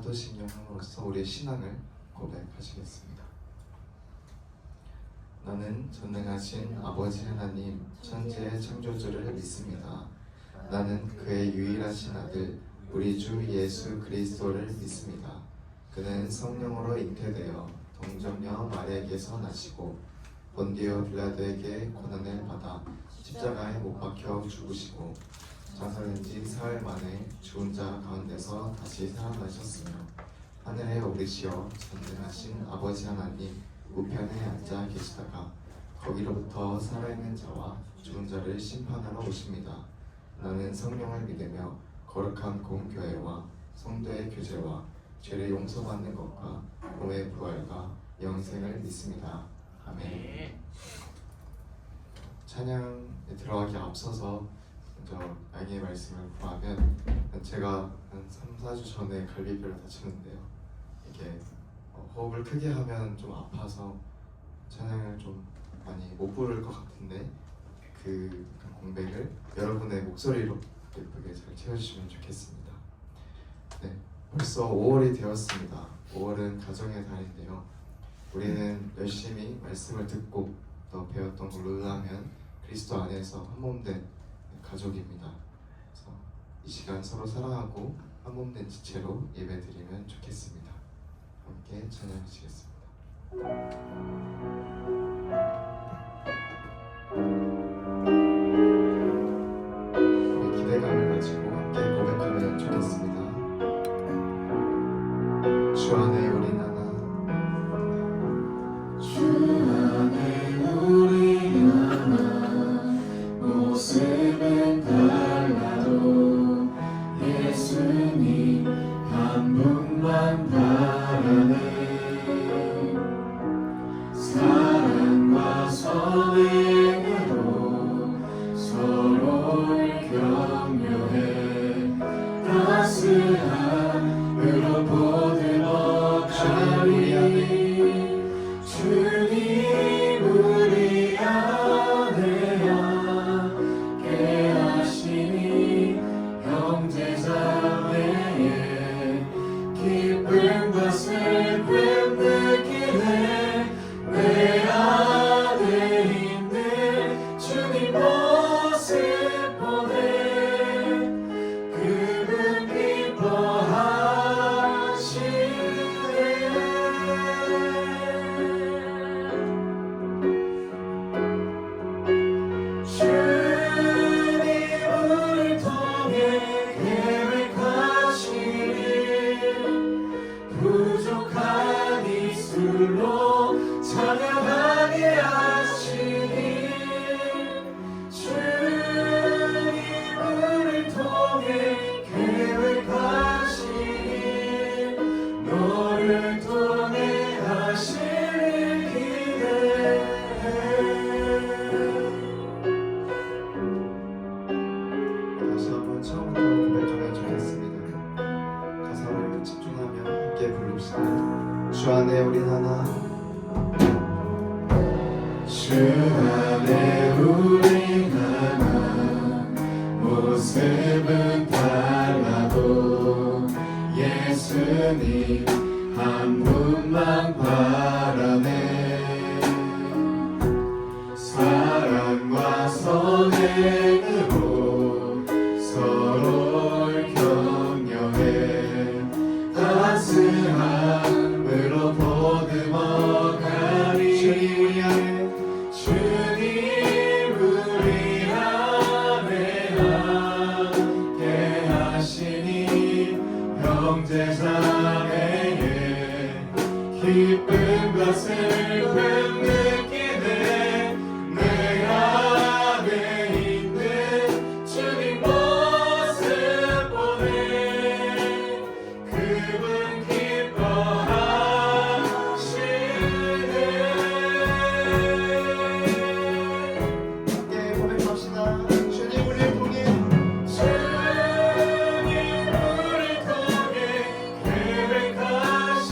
사도신경 함으로써 우리의 신앙을 고백하시겠습니다. 나는 전능하신 아버지 하나님 천지의 창조주를 믿습니다. 나는 그의 유일하신 아들 우리 주 예수 그리스도를 믿습니다. 그는 성령으로 잉태되어 동정녀 마리아에게서 나시고 본디오 빌라도에게 고난을 받아 십자가에 못 박혀 죽으시고 장사된 지 사흘 만에 죽은 자 가운데서 다시 살아나셨으며 하늘에 오르시어 전능하신 아버지 하나님 우편에 앉아 계시다가 거기로부터 살아있는 자와 죽은 자를 심판하러 오십니다. 나는 성령을 믿으며 거룩한 공교회와 성도의 교제와 죄를 용서받는 것과 몸의 부활과 영생을 믿습니다. 아멘. 찬양에 들어가기 앞서서 먼저 양의 말씀을 구하면, 제가 한 3-4주 전에 갈비뼈를 다쳤는데요. 이게 호흡을 크게 하면 좀 아파서 찬양을 좀 많이 못 부를 것 같은데 그 공백을 여러분의 목소리로 예쁘게 잘 채워주시면 좋겠습니다. 네, 벌써 5월이 되었습니다. 5월은 가정의 달인데요. 우리는 열심히 말씀을 듣고 또 배웠던 걸로 의하면 그리스도 안에서 한몸된 가족입니다. 그래서 이 시간 서로 사랑하고 한몸된 지체로 예배드리면 좋겠습니다. 함께 찬양하시겠습니다. 기대감을 가지고 함께 고백하면 좋겠습니다. 주 안에 우린 하나, 주 안에 우린 하나, 모습은 달라도 예수님 한 분만 바라네. 사랑과 선행으로 서로를 격려해 따스함으로 보듬어 가리. 주님 우리 안에 함께 하시니 형제자매의 기쁨과 슬픔 느끼네. 내 안에 있는 주님 모습 보네. 그분 기뻐하시네. 주님 우리를 통해 계획하시니 부족한 입술로 찬양하게 하시니. 주님 우리를 통해 계획하시니 너를 통해 하실 기대해. 다시 한번 처음부터 고백하면 좋겠습니다. 가사를 집중하며 함께 부릅시다. 주 안에 우린 하나, 주 안에 우린 하나, 모습은 달라도 예수님 한 분만 바라네. 사랑과 선행으로 서로를 격려해 따스함으로 보듬어 가리. 주님 우리 안에 함께 하시니 형제자매의 기쁨과 슬픔 느끼네. 내 안에 있는 주님 모습 보네. 그분 기뻐하시네. 함께 고백합시다. 주님 우리를 통해 주님 우리를 통해 계획하시니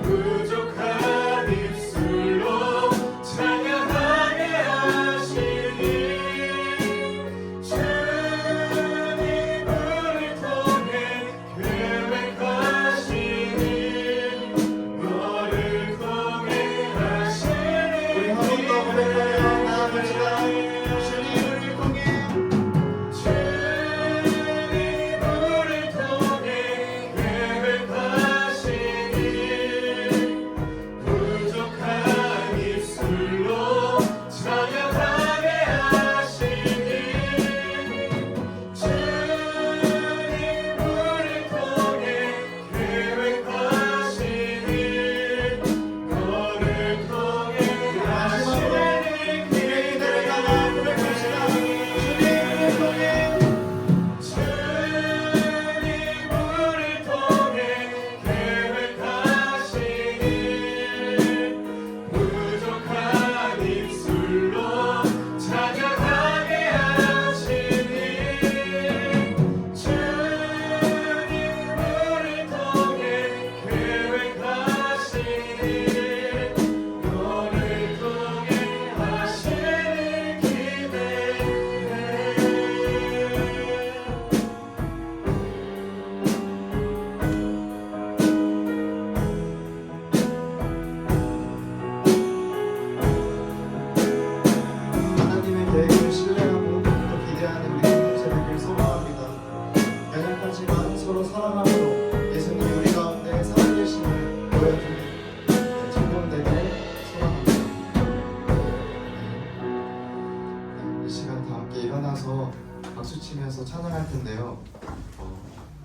부족한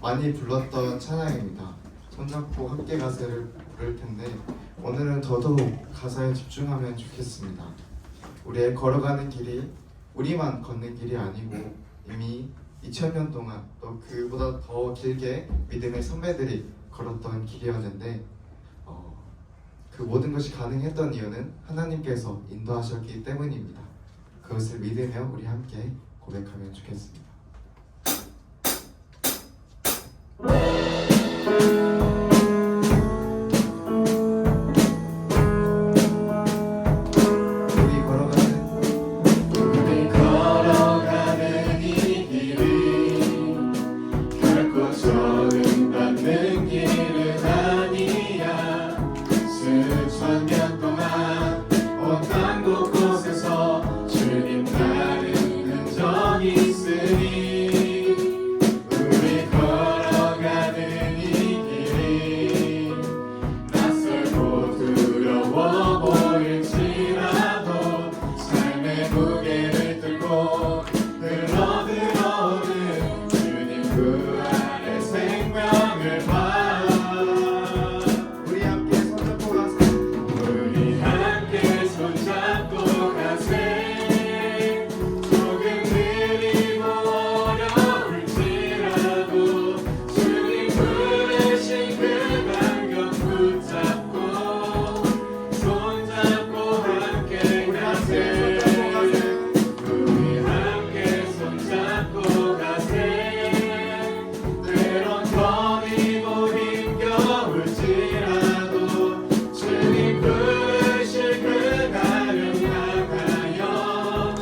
많이 불렀던 찬양입니다. 손잡고 함께 가세를 부를 텐데 오늘은 더더욱 가사에 집중하면 좋겠습니다. 우리의 걸어가는 길이 우리만 걷는 길이 아니고 이미 2000년 동안 또 그보다 더 길게 믿음의 선배들이 걸었던 길이었는데 그 모든 것이 가능했던 이유는 하나님께서 인도하셨기 때문입니다. 그것을 믿으며 우리 함께 고백하면 좋겠습니다. 우리 걸어가는 이 길이 결코 적응받는 길은 아니야. 수천 년 동안 온 땅 곳곳에서 주님 따른 흔적이 있으니 우리 걸어가는 이 길이 낯설고 두려워 보일지라도 삶의 무게를 들고 흘러들어오는 주님 그 안에 생명을 봐. 우리 함께 손잡고 가세. 우리 함께 손잡고 가세. 조금 느리고 어려울지라도 주님 부르신 그 방향 붙잡고 손잡고 함께 가세. 우리 함께 손잡고 가세. 때론 거리고 힘겨울지라도 주님 부르실 그 가령 향하여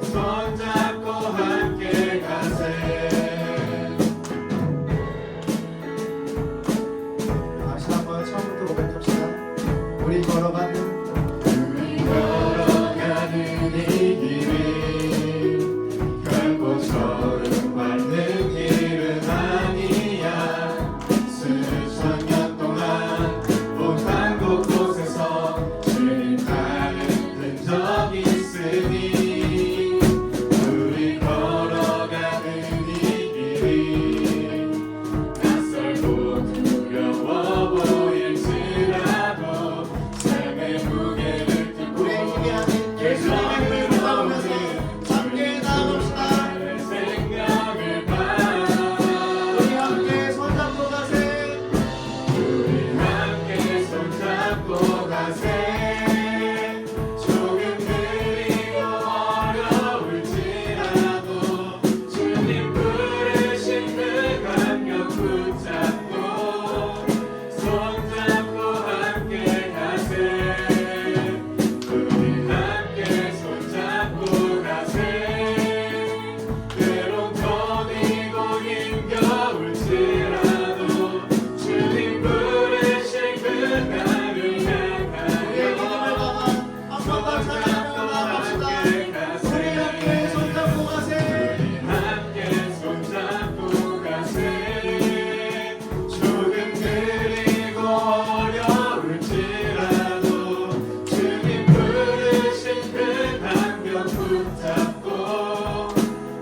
손잡고 함께 가세. 다시 한번 처음부터 고백합시다. 우리 걸어가는 우리 걸어가는 이 길이 결코 적응받는 길은 아니야. 수천 년 동안 온 땅 곳곳에서 주님 따른 흔적이 있으니 우리 걸어가는 이 길이 낯설고 두려워 보일지라도 삶의 무게를 들고 우리의 힘이 아닌 예수님의 힘을 따르면서 함께 나아갑시다. 생명을 봐. 우리 함께 손잡고 가세. 우리 함께 손잡고 가세. 조금 느리고 어려울지라도 주님 부르신 그 감격 붙잡고 손잡고 함께 가세. 우리 함께 손잡고 가세. 때론 더디고 힘겨울지라도 주님 부르신 그 나를 우리의 믿음을 향하여 담아 한 번 더 찬양하며 나아갑시다. 우리 함께 손잡고 가세. 우리 함께 손잡고 가세. 조금 느리고 어려울지라도 주님 부르신 그 방벽 붙잡고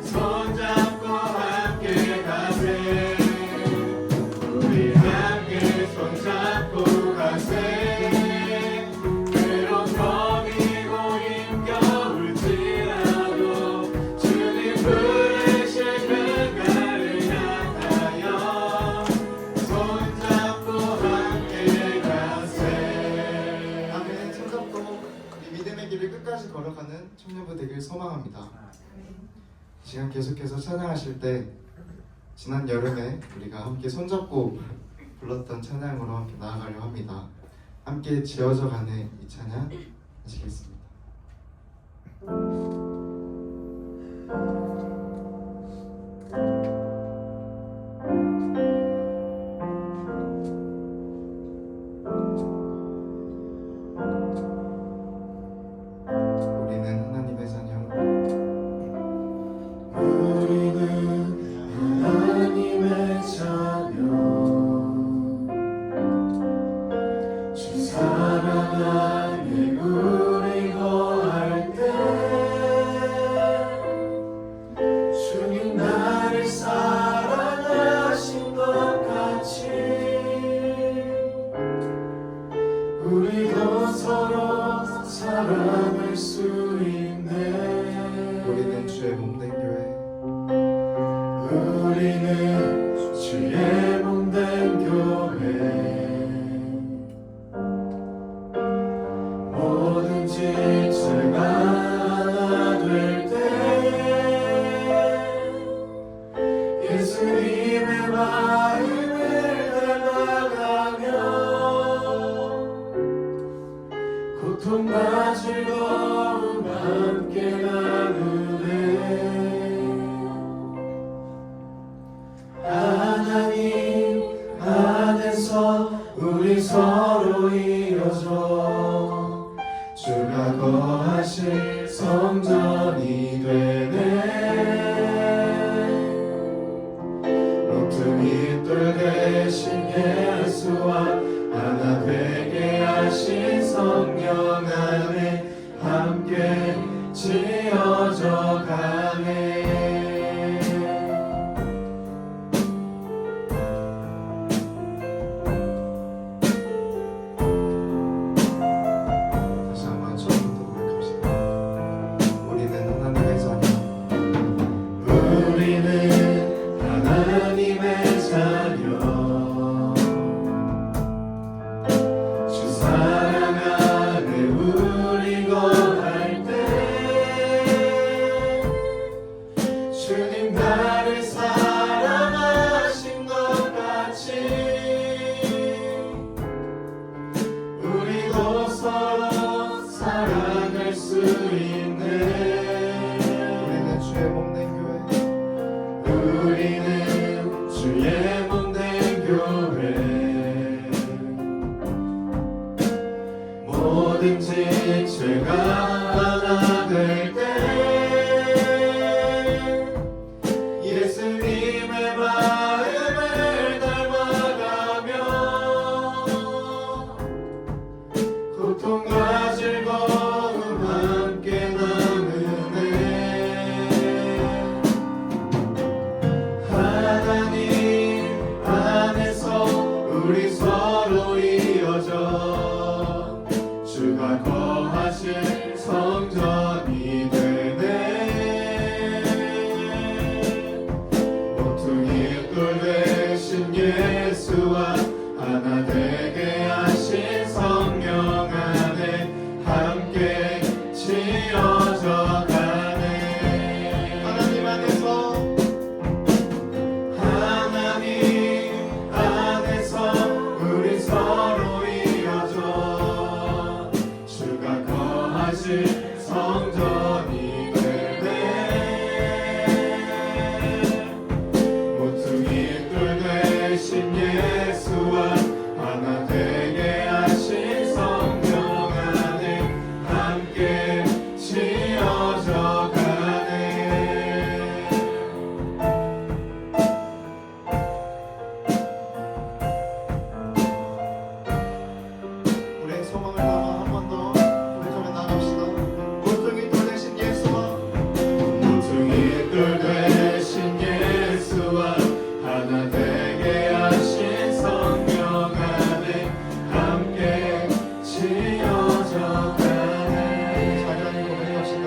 손잡고 함께 가세. 우리 함께 손잡고 가세. 때론 거리고 힘겨울지라도 주님 부르실 그 가를 향하여 손잡고 함께 가세. 아멘. 손잡고 우리 믿음의 길을 끝까지 걸어가는 청년부 되길 소망합니다. 이 시간 계속해서 찬양하실 때 지난 여름에 우리가 함께 손잡고 불렀던 찬양으로 함께 나아가려 합니다. 함께 지어져 가는 이 찬양 하시겠습니다. 우리는 하나님의 자녀. 우리는 하나님의 자녀. 주 사랑 안에 우리 거할 때 마음을 닮아가며 고통과 즐거움 함께 나누네. 하나님 안에서 우리 서로 이어져 주가 거하실 성전이 되네. 모퉁이 돌 대신 예수와 하나 되게 하신 성령 안에 함께 지어져 가네. 다시 한번 처음부터 고백합시다. 우리는 하나님의 자녀. 우리는 하나님의 자녀. 주 사랑 안에 우리 거할 때 주님 나를 사랑하신 것 같이 우리도 서로 사랑할 수 있네. 우리는 주의 몸된 교회. 우리는 주의 몸된 교회. 뭐든지 죄가 하나 될 때 예수님의 마음을 닮아가며 고통과 즐거움 함께 나누네. 하나님 안에서 우리 서로 이어져 주가 거하실 성전이 되네. 모퉁이 돌 대신 예수와 하나 되게 하신 성령 안에 함께 지어져 가네. 하나님 안에서 우리 서로 이어져 주가 거하실 성전이 되네. 모퉁이 돌 대신 예수와 하나 되게 하신 성령 안에 함께 지어져 가네. 우리의 소망을 담아 한 번 더 고백하며 나갑시다. 모퉁이 돌 대신 예수와 모퉁이 돌 대신 예수와 하나 되게 하신 성령 안에 함께 지어져 가네. 자기라는 고백합시다.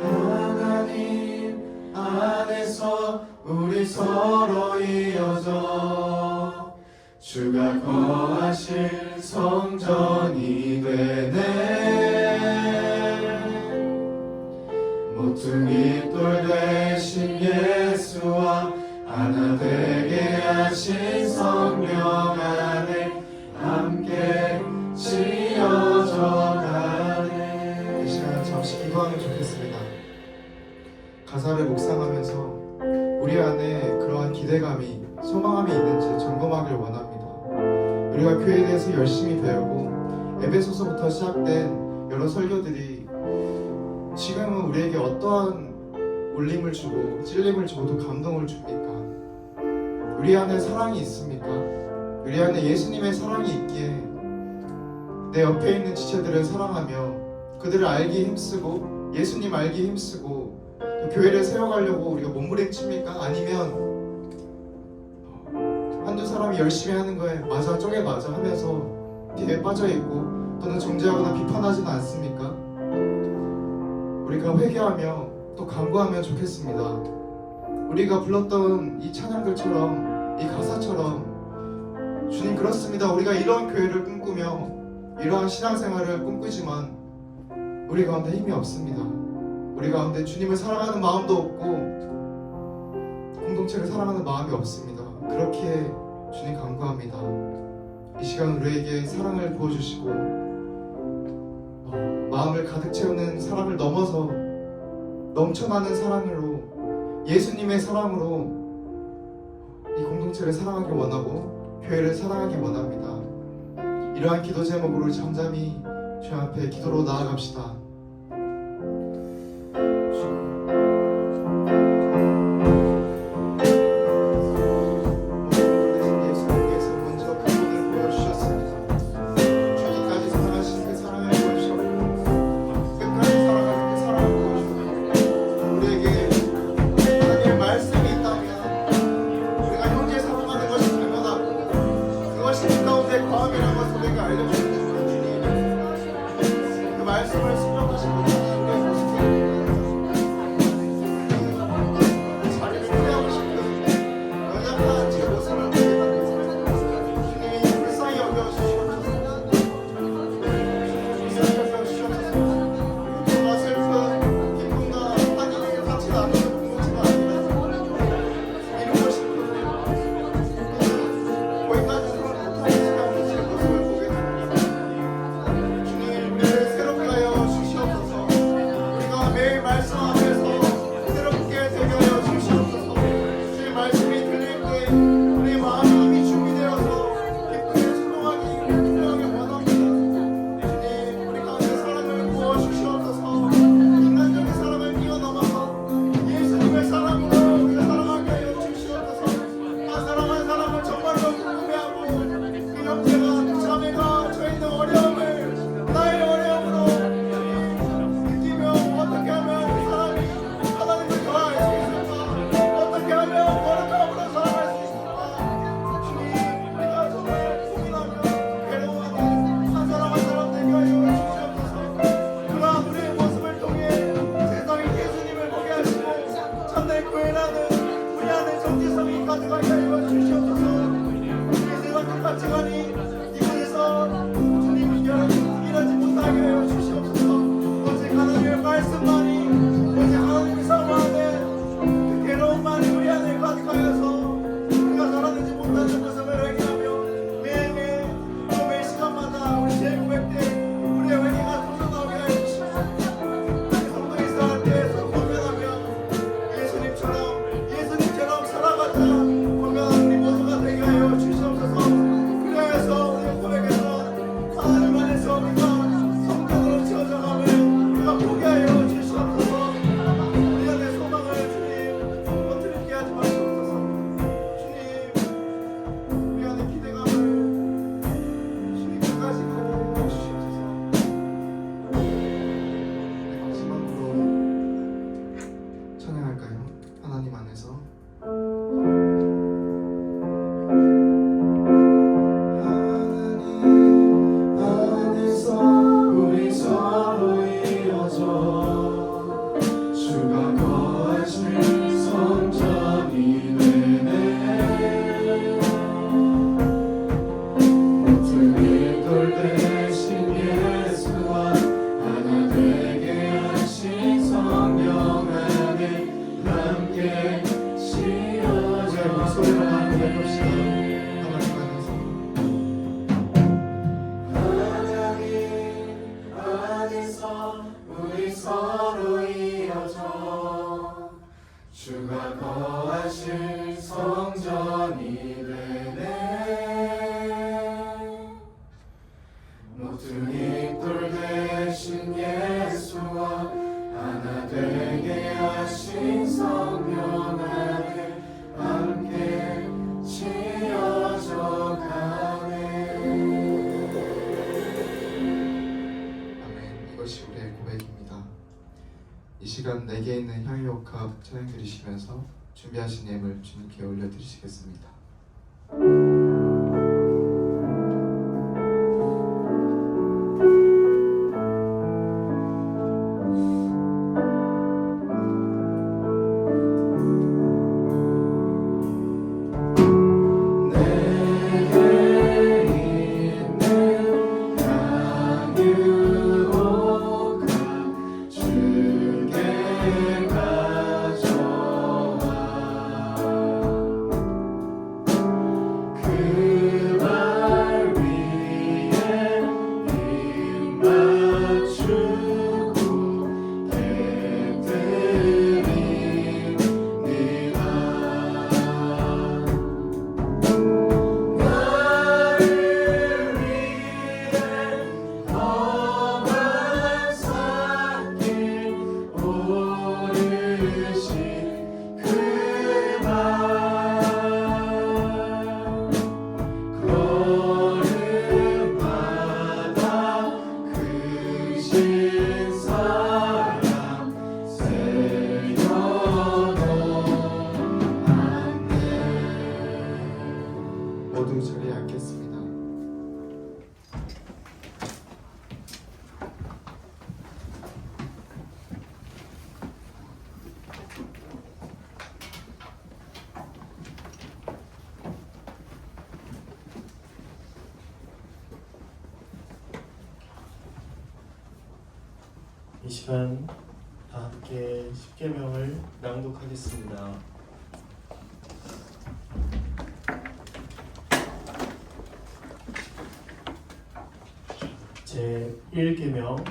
하나님 안에서 우리 서로 이어져 주가 거하실 성전이 되네. 모퉁이 돌 대신 예수와 하나 되게 하신 성령 안에 함께 지어져 가네. 이 시간 잠시 기도하면 좋겠습니다. 가사를 묵상하면서 우리 안에 그러한 기대감이, 소망함이 있는지 점검하길 원합니다. 우리가 교회에 대해서 열심히 배우고 에베소서부터 시작된 여러 설교들이 지금은 우리에게 어떠한 울림을 주고 찔림을 주고 또 감동을 줍니까? 우리 안에 사랑이 있습니까? 우리 안에 예수님의 사랑이 있기에 내 옆에 있는 지체들을 사랑하며 그들을 알기 힘쓰고 예수님 알기 힘쓰고 또 교회를 세워가려고 우리가 몸부림칩니까? 아니면 한두 사람이 열심히 하는 거에 맞아 저게 맞아 하면서 뒤에 빠져있고 또는 정죄하거나 비판하지는 않습니까? 우리가 회개하며 또 간구하면 좋겠습니다. 우리가 불렀던 이 찬양들처럼 이 가사처럼 주님 그렇습니다. 우리가 이런 교회를 꿈꾸며 이러한 신앙생활을 꿈꾸지만 우리 가운데 힘이 없습니다. 우리 가운데 주님을 사랑하는 마음도 없고 공동체를 사랑하는 마음이 없습니다. 그렇게 주님 간구합니다. 이 시간 우리에게 사랑을 부어주시고 마음을 가득 채우는 사랑을 넘어서 넘쳐나는 사랑으로, 예수님의 사랑으로 이 공동체를 사랑하기 원하고 교회를 사랑하기 원합니다. 이러한 기도 제목으로 잠잠히 주님 앞에 기도로 나아갑시다. 이 시간 내게 있는 향유옥합 찬양 드리시면서 준비하신 예물 주님께 올려드리시겠습니다. 주께 가져와 모두 자리에 앉겠습니다. 이 시간 다 함께 십계명을 낭독하겠습니다. 제 1계명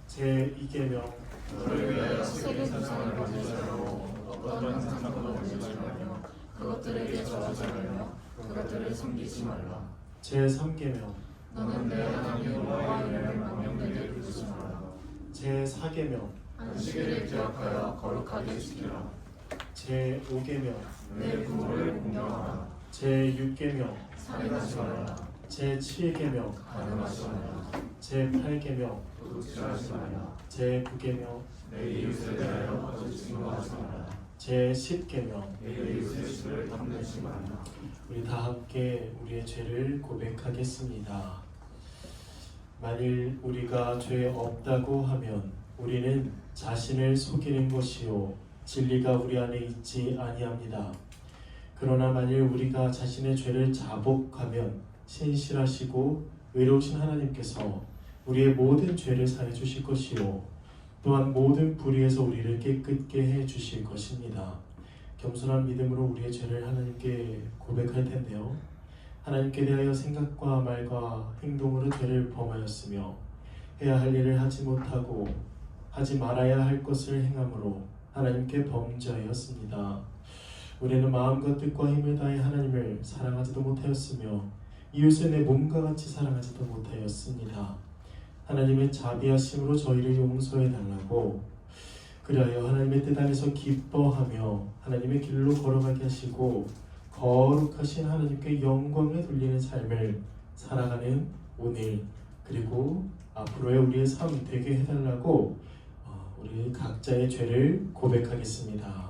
제 2계명 너를 위하여 세계 세상을 받을 자로 어떤 상상도 올리지 말며 그것들에게 절하지 말며 그것들을 섬기지 말라. 제 3계명 너는 내 하나님 여호와의 이름을 망령되게 부르지 말라. 제 4계명 안식일을 기억하여 거룩하게 지키라. 제 5계명 내 부모를 공경하라. 제 6계명 살인하지 말라. 제 7계명 간음하지 말라. 제 8계명 도둑질하지 말라. 제 9계명 내 이웃에 대하여 거짓 증거하지 말라. 제 10계명. 내 이웃의 수를 탐내지 말라. 우리 다 함께 우리의 죄를 고백하겠습니다. 만일 우리가 죄 없다고 하면 우리는 자신을 속이는 것이요 진리가 우리 안에 있지 아니합니다. 그러나 만일 우리가 자신의 죄를 자복하면 신실하시고 의로우신 하나님께서 우리의 모든 죄를 사해 주실 것이요 또한 모든 불의에서 우리를 깨끗게 해 주실 것입니다. 겸손한 믿음으로 우리의 죄를 하나님께 고백할 텐데요. 하나님께 대하여 생각과 말과 행동으로 죄를 범하였으며 해야 할 일을 하지 못하고 하지 말아야 할 것을 행함으로 하나님께 범죄하였습니다. 우리는 마음과 뜻과 힘을 다해 하나님을 사랑하지도 못하였으며 이웃을 내 몸과 같이 사랑하지도 못하였습니다. 하나님의 자비하심으로 저희를 용서해 달라고 그리하여 하나님의 뜻 안에서 기뻐하며 하나님의 길로 걸어가게 하시고 거룩하신 하나님께 영광을 돌리는 삶을 살아가는 오늘 그리고 앞으로의 우리의 삶 되게 해달라고 우리 각자의 죄를 고백하겠습니다.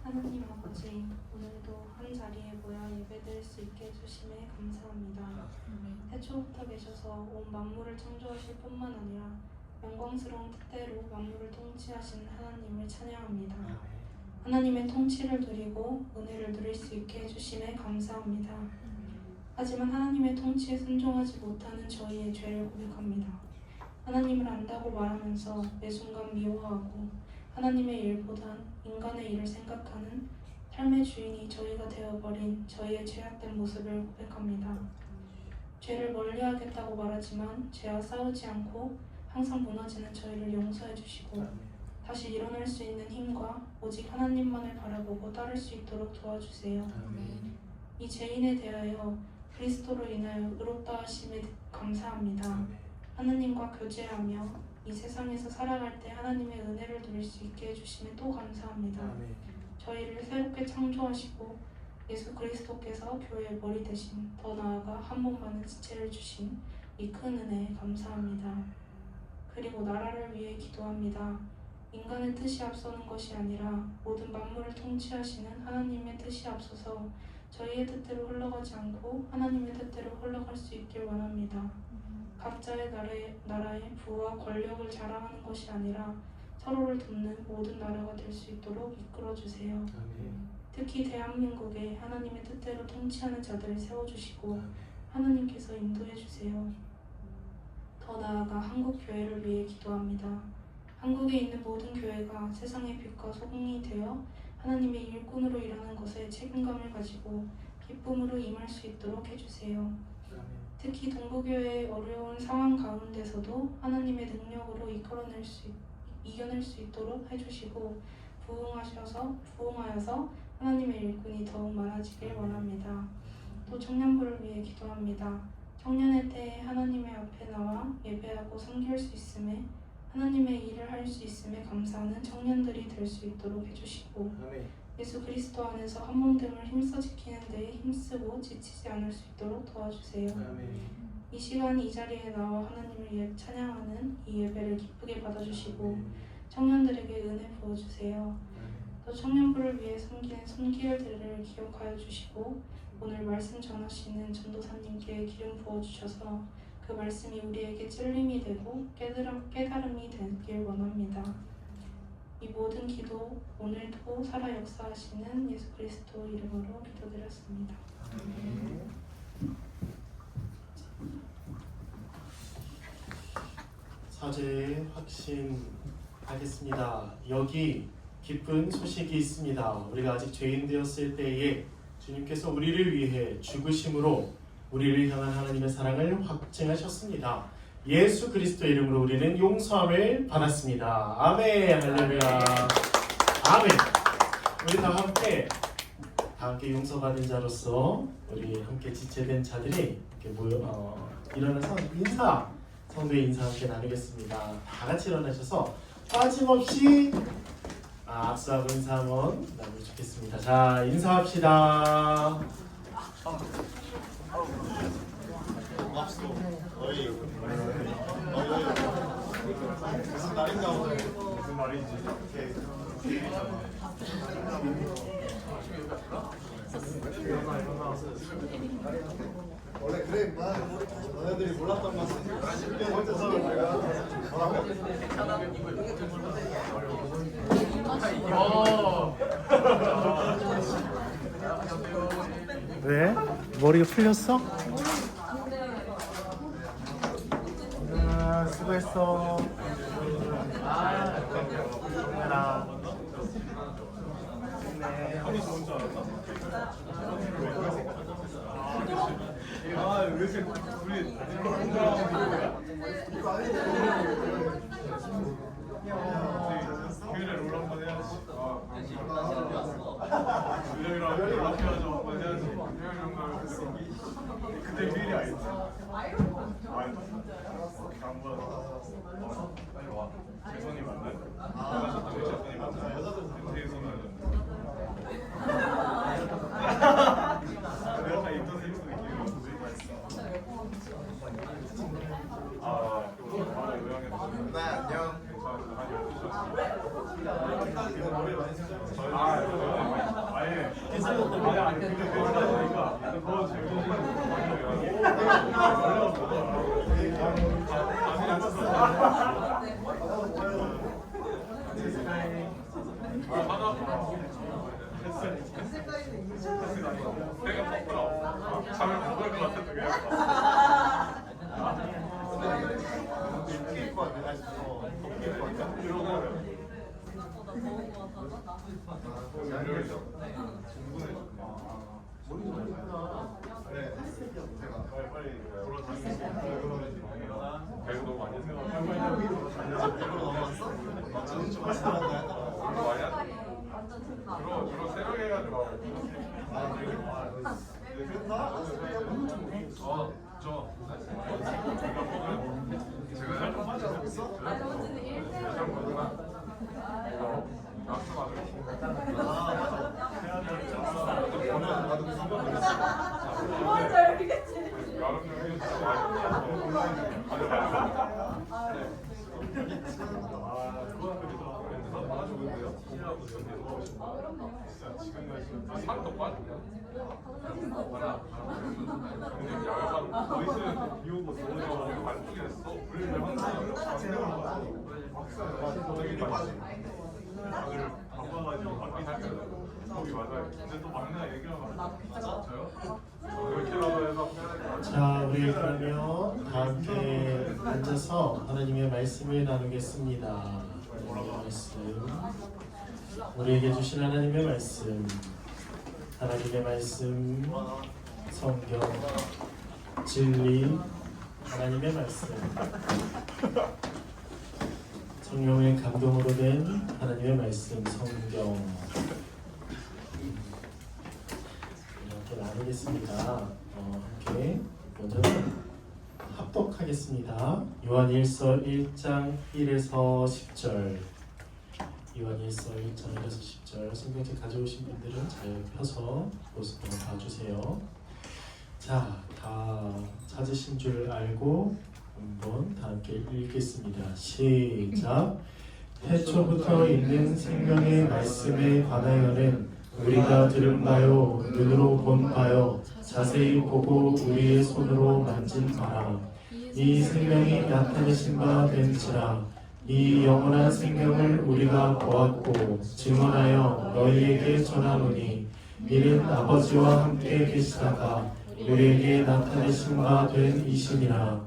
하나님 아버지, 오늘도 한 자리에 모여 예배드릴 수 있게 해주심에 감사합니다. 태초부터 계셔서 온 만물을 창조하실 뿐만 아니라 영광스러운 뜻대로 만물을 통치하신 하나님을 찬양합니다. 하나님의 통치를 누리고 은혜를 누릴 수 있게 해주심에 감사합니다. 하지만 하나님의 통치에 순종하지 못하는 저희의 죄를 고백합니다. 하나님을 안다고 말하면서 매 순간 미워하고 하나님의 일보단 인간의 일을 생각하는 삶의 주인이 저희가 되어버린 저희의 죄악된 모습을 고백합니다. 죄를 멀리하겠다고 말하지만 죄와 싸우지 않고 항상 무너지는 저희를 용서해 주시고 다시 일어날 수 있는 힘과 오직 하나님만을 바라보고 따를 수 있도록 도와주세요. 이 죄인에 대하여 그리스도로 인하여 의롭다 하심에 감사합니다. 하나님과 교제하며 이 세상에서 살아갈 때 하나님의 은혜를 누릴 수 있게 해주심에 또 감사합니다. 저희를 새롭게 창조하시고 예수 그리스도께서 교회의 머리 대신 더 나아가 한 몸만은 지체를 주신 이 큰 은혜에 감사합니다. 그리고 나라를 위해 기도합니다. 인간의 뜻이 앞서는 것이 아니라 모든 만물을 통치하시는 하나님의 뜻이 앞서서 저희의 뜻대로 흘러가지 않고 하나님의 뜻대로 흘러갈 수 있길 원합니다. 각자의 나라의 부와 권력을 자랑하는 것이 아니라 서로를 돕는 모든 나라가 될 수 있도록 이끌어주세요. 특히 대한민국에 하나님의 뜻대로 통치하는 자들을 세워주시고 하나님께서 인도해주세요. 더 나아가 한국 교회를 위해 기도합니다. 한국에 있는 모든 교회가 세상의 빛과 소금이 되어 하나님의 일꾼으로 일하는 것에 책임감을 가지고 기쁨으로 임할 수 있도록 해주세요. 특히 동부교회의 어려운 상황 가운데서도 하나님의 능력으로 이겨낼 수 있도록 해주시고 부흥하여서 하나님의 일꾼이 더욱 많아지길 원합니다. 또 청년부를 위해 기도합니다. 청년의 때에 하나님의 앞에 나와 예배하고 섬길 수 있음에 하나님의 일을 할 수 있음에 감사하는 청년들이 될 수 있도록 해주시고 예수 그리스도 안에서 한 몸됨을 힘써 지키는 데에 힘쓰고 지치지 않을 수 있도록 도와주세요. 이 시간 이 자리에 나와 하나님을 찬양하는 이 예배를 기쁘게 받아주시고 청년들에게 은혜 부어주세요. 또 청년부를 위해 섬기는 손길들을 기억하여 주시고 오늘 말씀 전하시는 전도사님께 기름 부어주셔서 그 말씀이 우리에게 찔림이 되고 깨달음이 되길 원합니다. 이 모든 기도 오늘도 살아 역사하시는 예수 그리스도 이름으로 기도드렸습니다. 사죄 확신하겠습니다. 여기 기쁜 소식이 있습니다. 우리가 아직 죄인 되었을 때에 주님께서 우리를 위해 죽으심으로 우리를 향한 하나님의 사랑을 확증하셨습니다. 예수 그리스도 이름으로 우리는 용서함을 받았습니다. 아멘. 할렐루야. 아멘. 우리 다 함께 용서받은 자로서 우리 함께 지체된 자들이 이렇게 일어나서 성도의 인사 함께 나누겠습니다. 다 같이 일어나셔서 빠짐없이 악수하고 인사 한번 나누면 좋겠습니다. 자, 인사합시다. 무슨 날인가 오늘? 무슨 날인지. 원래 그래 임마. 너네들이 몰랐던 맛은 10년 혼자 서울 내가 왜? 머리가 풀렸어? 수고했어. 힘내라. 형이 좋은 줄 알았나? 아, 왜 이렇게 우리 교회를 롤 한번 해야지. 유령이랑 연락해가지고 한번 해야지. 그때 비일이 아니지. 안 보여. 빨리 와. 재선이 만나요. 재선이 만나요. 재선은 내가 인터넷 느낌으로 아, 그거 바로 요양해서 네, 안녕. 아예 아니 근데 그러니까 더 재밌는 내가 바쁘라. 잠을 못 잘 것 같아 되게. 빨리 돌아다니고 배도 너무 많이 세워. 주로 새벽에 해가지고. 자, 우리 그러면 다 함께 앉아서 하나님의 말씀을 나누겠습니다. 하나님의 말씀, 우리에게 주신 하나님의 말씀, 하나님의 말씀, 성경, 진리, 하나님의 말씀, 성령의 감동으로 된 하나님의 말씀, 성경, 이렇게 나누겠습니다. 함께 먼저는 합독하겠습니다. 요한일서 1장 1에서 10절. 요한일서 1장 1에서 10절. 성경책 가져오신 분들은 잘 펴서 모습으로 봐주세요. 자, 다 찾으신 줄 알고 한번 다 함께 읽겠습니다. 시작. 태초부터 있는 생명의 말씀에 관하여는 우리가 들은 바요, 눈으로 본 바요, 자세히 보고 우리의 손으로 만진 바라. 이 생명이 나타내신 바 된지라. 이 영원한 생명을 우리가 보았고 증언하여 너희에게 전하노니 이는 아버지와 함께 계시다가 우리에게 나타내신 바 된 이심이라.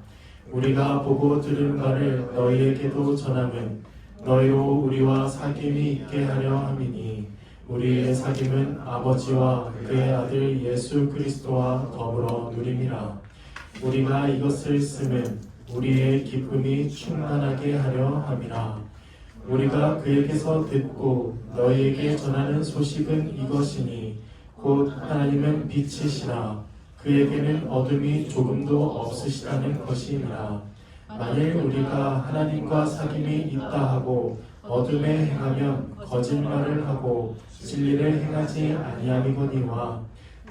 우리가 보고 들은 바를 너희에게도 전함은 너희로 우리와 사귐이 있게 하려 함이니 우리의 사귐은 아버지와 그의 아들 예수 그리스도와 더불어 누림이라. 우리가 이것을 쓰면 우리의 기쁨이 충만하게 하려 함이라. 우리가 그에게서 듣고 너희에게 전하는 소식은 이것이니 곧 하나님은 빛이시라. 그에게는 어둠이 조금도 없으시다는 것이니라. 만일 우리가 하나님과 사귐이 있다 하고 어둠에 행하면 거짓말을 하고 진리를 행하지 아니함이거니와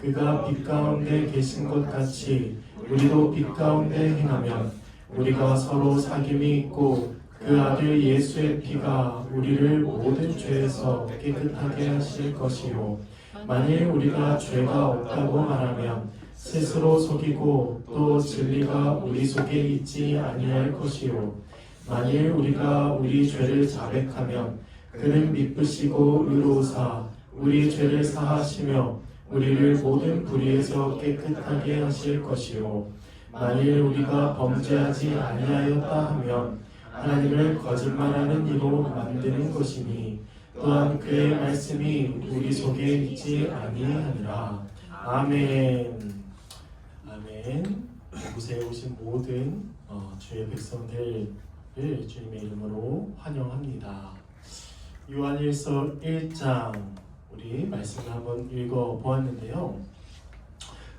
그가 빛 가운데 계신 것 같이 우리도 빛 가운데 행하면 우리가 서로 사귐이 있고 그 아들 예수의 피가 우리를 모든 죄에서 깨끗하게 하실 것이요. 만일 우리가 죄가 없다고 말하면 스스로 속이고 또 진리가 우리 속에 있지 아니할 것이요. 만일 우리가 우리 죄를 자백하면 그는 미쁘시고 의로우사 우리 죄를 사하시며 우리를 모든 불의에서 깨끗하게 하실 것이요. 만일 우리가 범죄하지 아니하였다 하면 하나님을 거짓말하는 이로 만드는 것이니 또한 그의 말씀이 우리 속에 있지 아니하니라. 아멘. 아멘. 이곳에 오신 모든 주의 백성들을 주님의 이름으로 환영합니다. 요한일서 1장 우리 말씀을 한번 읽어 보았는데요.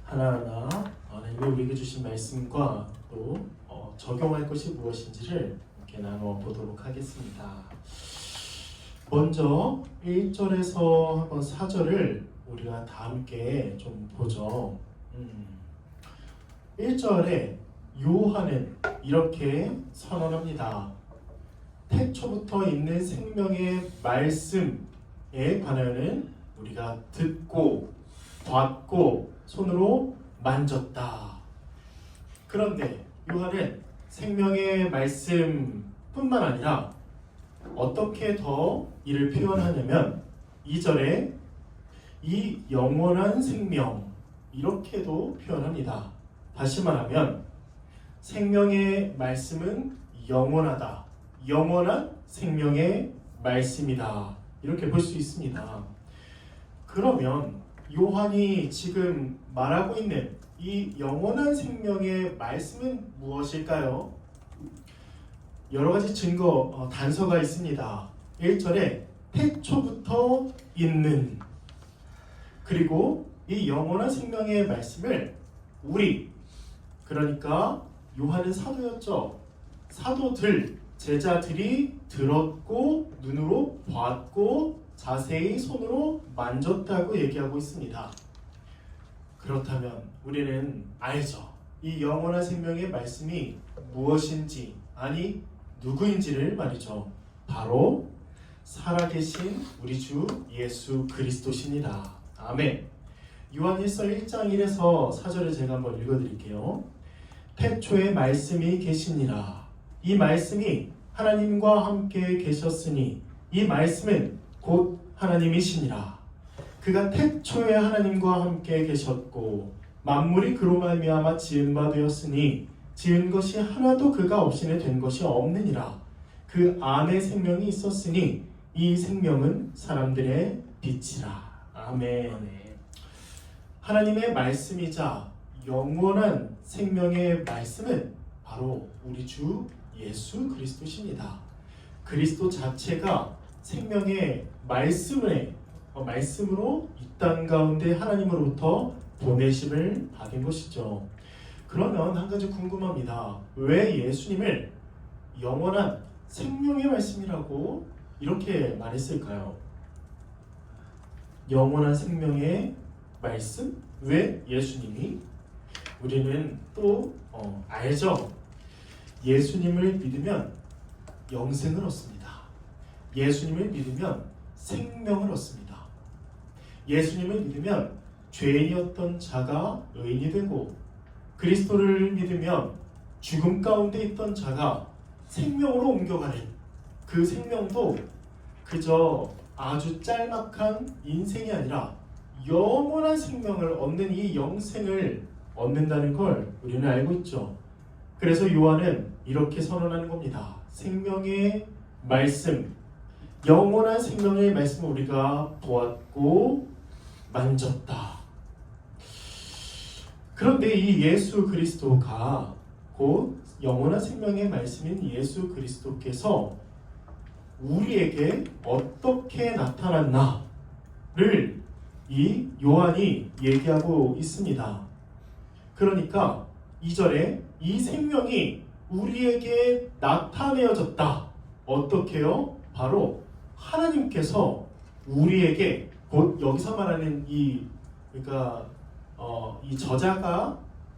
하나하나 하나님이 우리에게 주신 말씀과 또 적용할 것이 무엇인지를 이렇게 나눠 보도록 하겠습니다. 먼저 1절에서 한번 4절을 우리가 다 함께 좀 보죠. 1절에 요한은 이렇게 선언합니다. 태초부터 있는 생명의 말씀에 관하여는 우리가 듣고 봤고 손으로 만졌다. 그런데 요한은 생명의 말씀뿐만 아니라 어떻게 더 이를 표현하냐면 2절에 이 영원한 생명 이렇게도 표현합니다. 다시 말하면 생명의 말씀은 영원하다. 영원한 생명의 말씀이다. 이렇게 볼 수 있습니다. 그러면 요한이 지금 말하고 있는 이 영원한 생명의 말씀은 무엇일까요? 여러 가지 증거, 단서가 있습니다. 1절에 태초부터 있는, 그리고 이 영원한 생명의 말씀을 우리 그러니까 요한은 사도였죠. 사도들, 제자들이 들었고 눈으로 봤고 자세히 손으로 만졌다고 얘기하고 있습니다. 그렇다면 우리는 알죠. 이 영원한 생명의 말씀이 무엇인지, 아니 누구인지를 말이죠. 바로 살아계신 우리 주 예수 그리스도시니라. 아멘. 요한일서 1장 1에서 4절을 제가 한번 읽어드릴게요. 태초에 말씀이 계시니라. 이 말씀이 하나님과 함께 계셨으니 이 말씀은 곧 하나님이시니라. 그가 태초에 하나님과 함께 계셨고 만물이 그로 말미암아 지은 바 되었으니 지은 것이 하나도 그가 없이는 된 것이 없느니라. 그 안에 생명이 있었으니 이 생명은 사람들의 빛이라. 아멘. 하나님의 말씀이자 영원한 생명의 말씀은 바로 우리 주 예수 그리스도십니다. 그리스도 자체가 생명의 말씀으로 이 땅 가운데 하나님으로부터 보내심을 받은 것이죠. 그러면 한 가지 궁금합니다. 왜 예수님을 영원한 생명의 말씀이라고 이렇게 말했을까요? 영원한 생명의 말씀? 왜 예수님이? 우리는 또 알죠. 예수님을 믿으면 영생을 얻습니다. 예수님을 믿으면 생명을 얻습니다. 예수님을 믿으면 죄인이었던 자가 의인이 되고 그리스도를 믿으면 죽음 가운데 있던 자가 생명으로 옮겨가는 그 생명도 그저 아주 짤막한 인생이 아니라 영원한 생명을 얻는 이 영생을 얻는다는 걸 우리는 알고 있죠. 그래서 요한은 이렇게 선언하는 겁니다. 생명의 말씀, 영원한 생명의 말씀을 우리가 보았고 만졌다. 그런데 이 예수 그리스도가 곧 영원한 생명의 말씀인 예수 그리스도께서 우리에게 어떻게 나타났나를 이 요한이 얘기하고 있습니다. 그러니까 2절에 이 생명이 우리에게 나타내어졌다. 어떻게요? 바로 하나님께서 우리에게 곧 여기서 말하는 이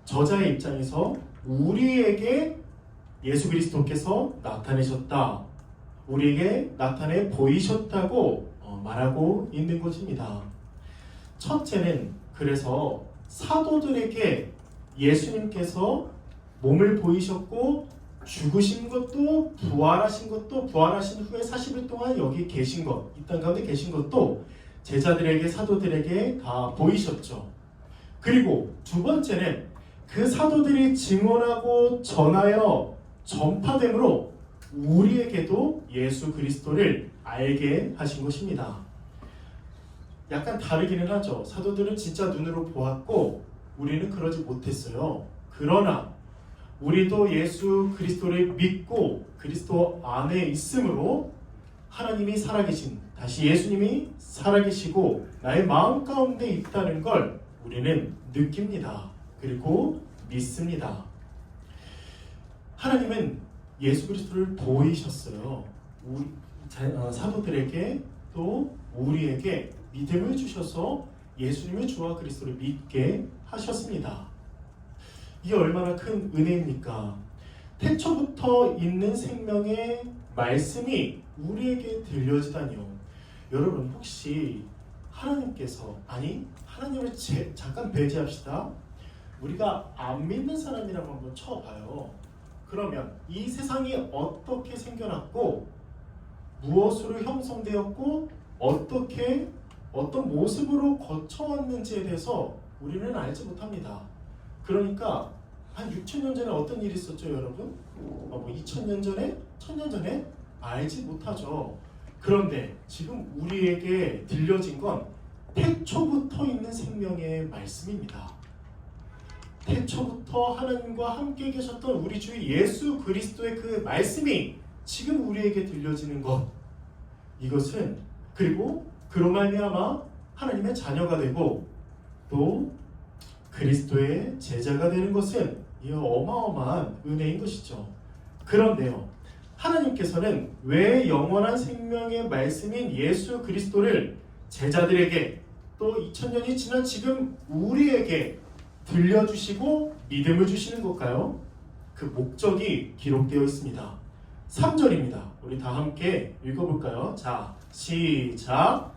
저자의 입장에서 우리에게 예수 그리스도께서 나타내셨다. 우리에게 나타내 보이셨다고 말하고 있는 것입니다. 첫째는 그래서 사도들에게 예수님께서 몸을 보이셨고 죽으신 것도 부활하신 것도 부활하신 후에 40일 동안 여기 계신 것, 이 땅 가운데 계신 것도 제자들에게 사도들에게 다 보이셨죠. 그리고 두 번째는 그 사도들이 증언하고 전하여 전파됨으로 우리에게도 예수 그리스도를 알게 하신 것입니다. 약간 다르기는 하죠. 사도들은 진짜 눈으로 보았고 우리는 그러지 못했어요. 그러나 우리도 예수 그리스도를 믿고 그리스도 안에 있으므로 하나님이 살아계신, 다시 예수님이 살아계시고 나의 마음 가운데 있다는 걸 우리는 느낍니다. 그리고 믿습니다. 하나님은 예수 그리스도를 보이셨어요. 사도들에게 또 우리에게 믿음을 주셔서 예수님의 주와 그리스도를 믿게 하셨습니다. 이게 얼마나 큰 은혜입니까? 태초부터 있는 생명의 말씀이 우리에게 들려지다니요. 여러분 혹시 하나님께서, 아니 하나님을 잠깐 배제합시다. 우리가 안 믿는 사람이라고 한번 쳐봐요. 그러면 이 세상이 어떻게 생겨났고 무엇으로 형성되었고 어떤 모습으로 거쳐왔는지에 대해서 우리는 알지 못합니다. 그러니까 한 6,000년 전에 어떤 일이 있었죠, 여러분? 2,000년 전에? 1,000년 전에? 알지 못하죠. 그런데 지금 우리에게 들려진 건 태초부터 있는 생명의 말씀입니다. 태초부터 하나님과 함께 계셨던 우리 주 예수 그리스도의 그 말씀이 지금 우리에게 들려지는 것, 이것은 그리고 그로 말미암아 하나님의 자녀가 되고 또 그리스도의 제자가 되는 것은 이 어마어마한 은혜인 것이죠. 그런데요, 하나님께서는 왜 영원한 생명의 말씀인 예수 그리스도를 제자들에게 또 2000년이 지난 지금 우리에게 들려주시고 믿음을 주시는 걸까요? 그 목적이 기록되어 있습니다. 3절입니다. 우리 다 함께 읽어볼까요? 자, 시작.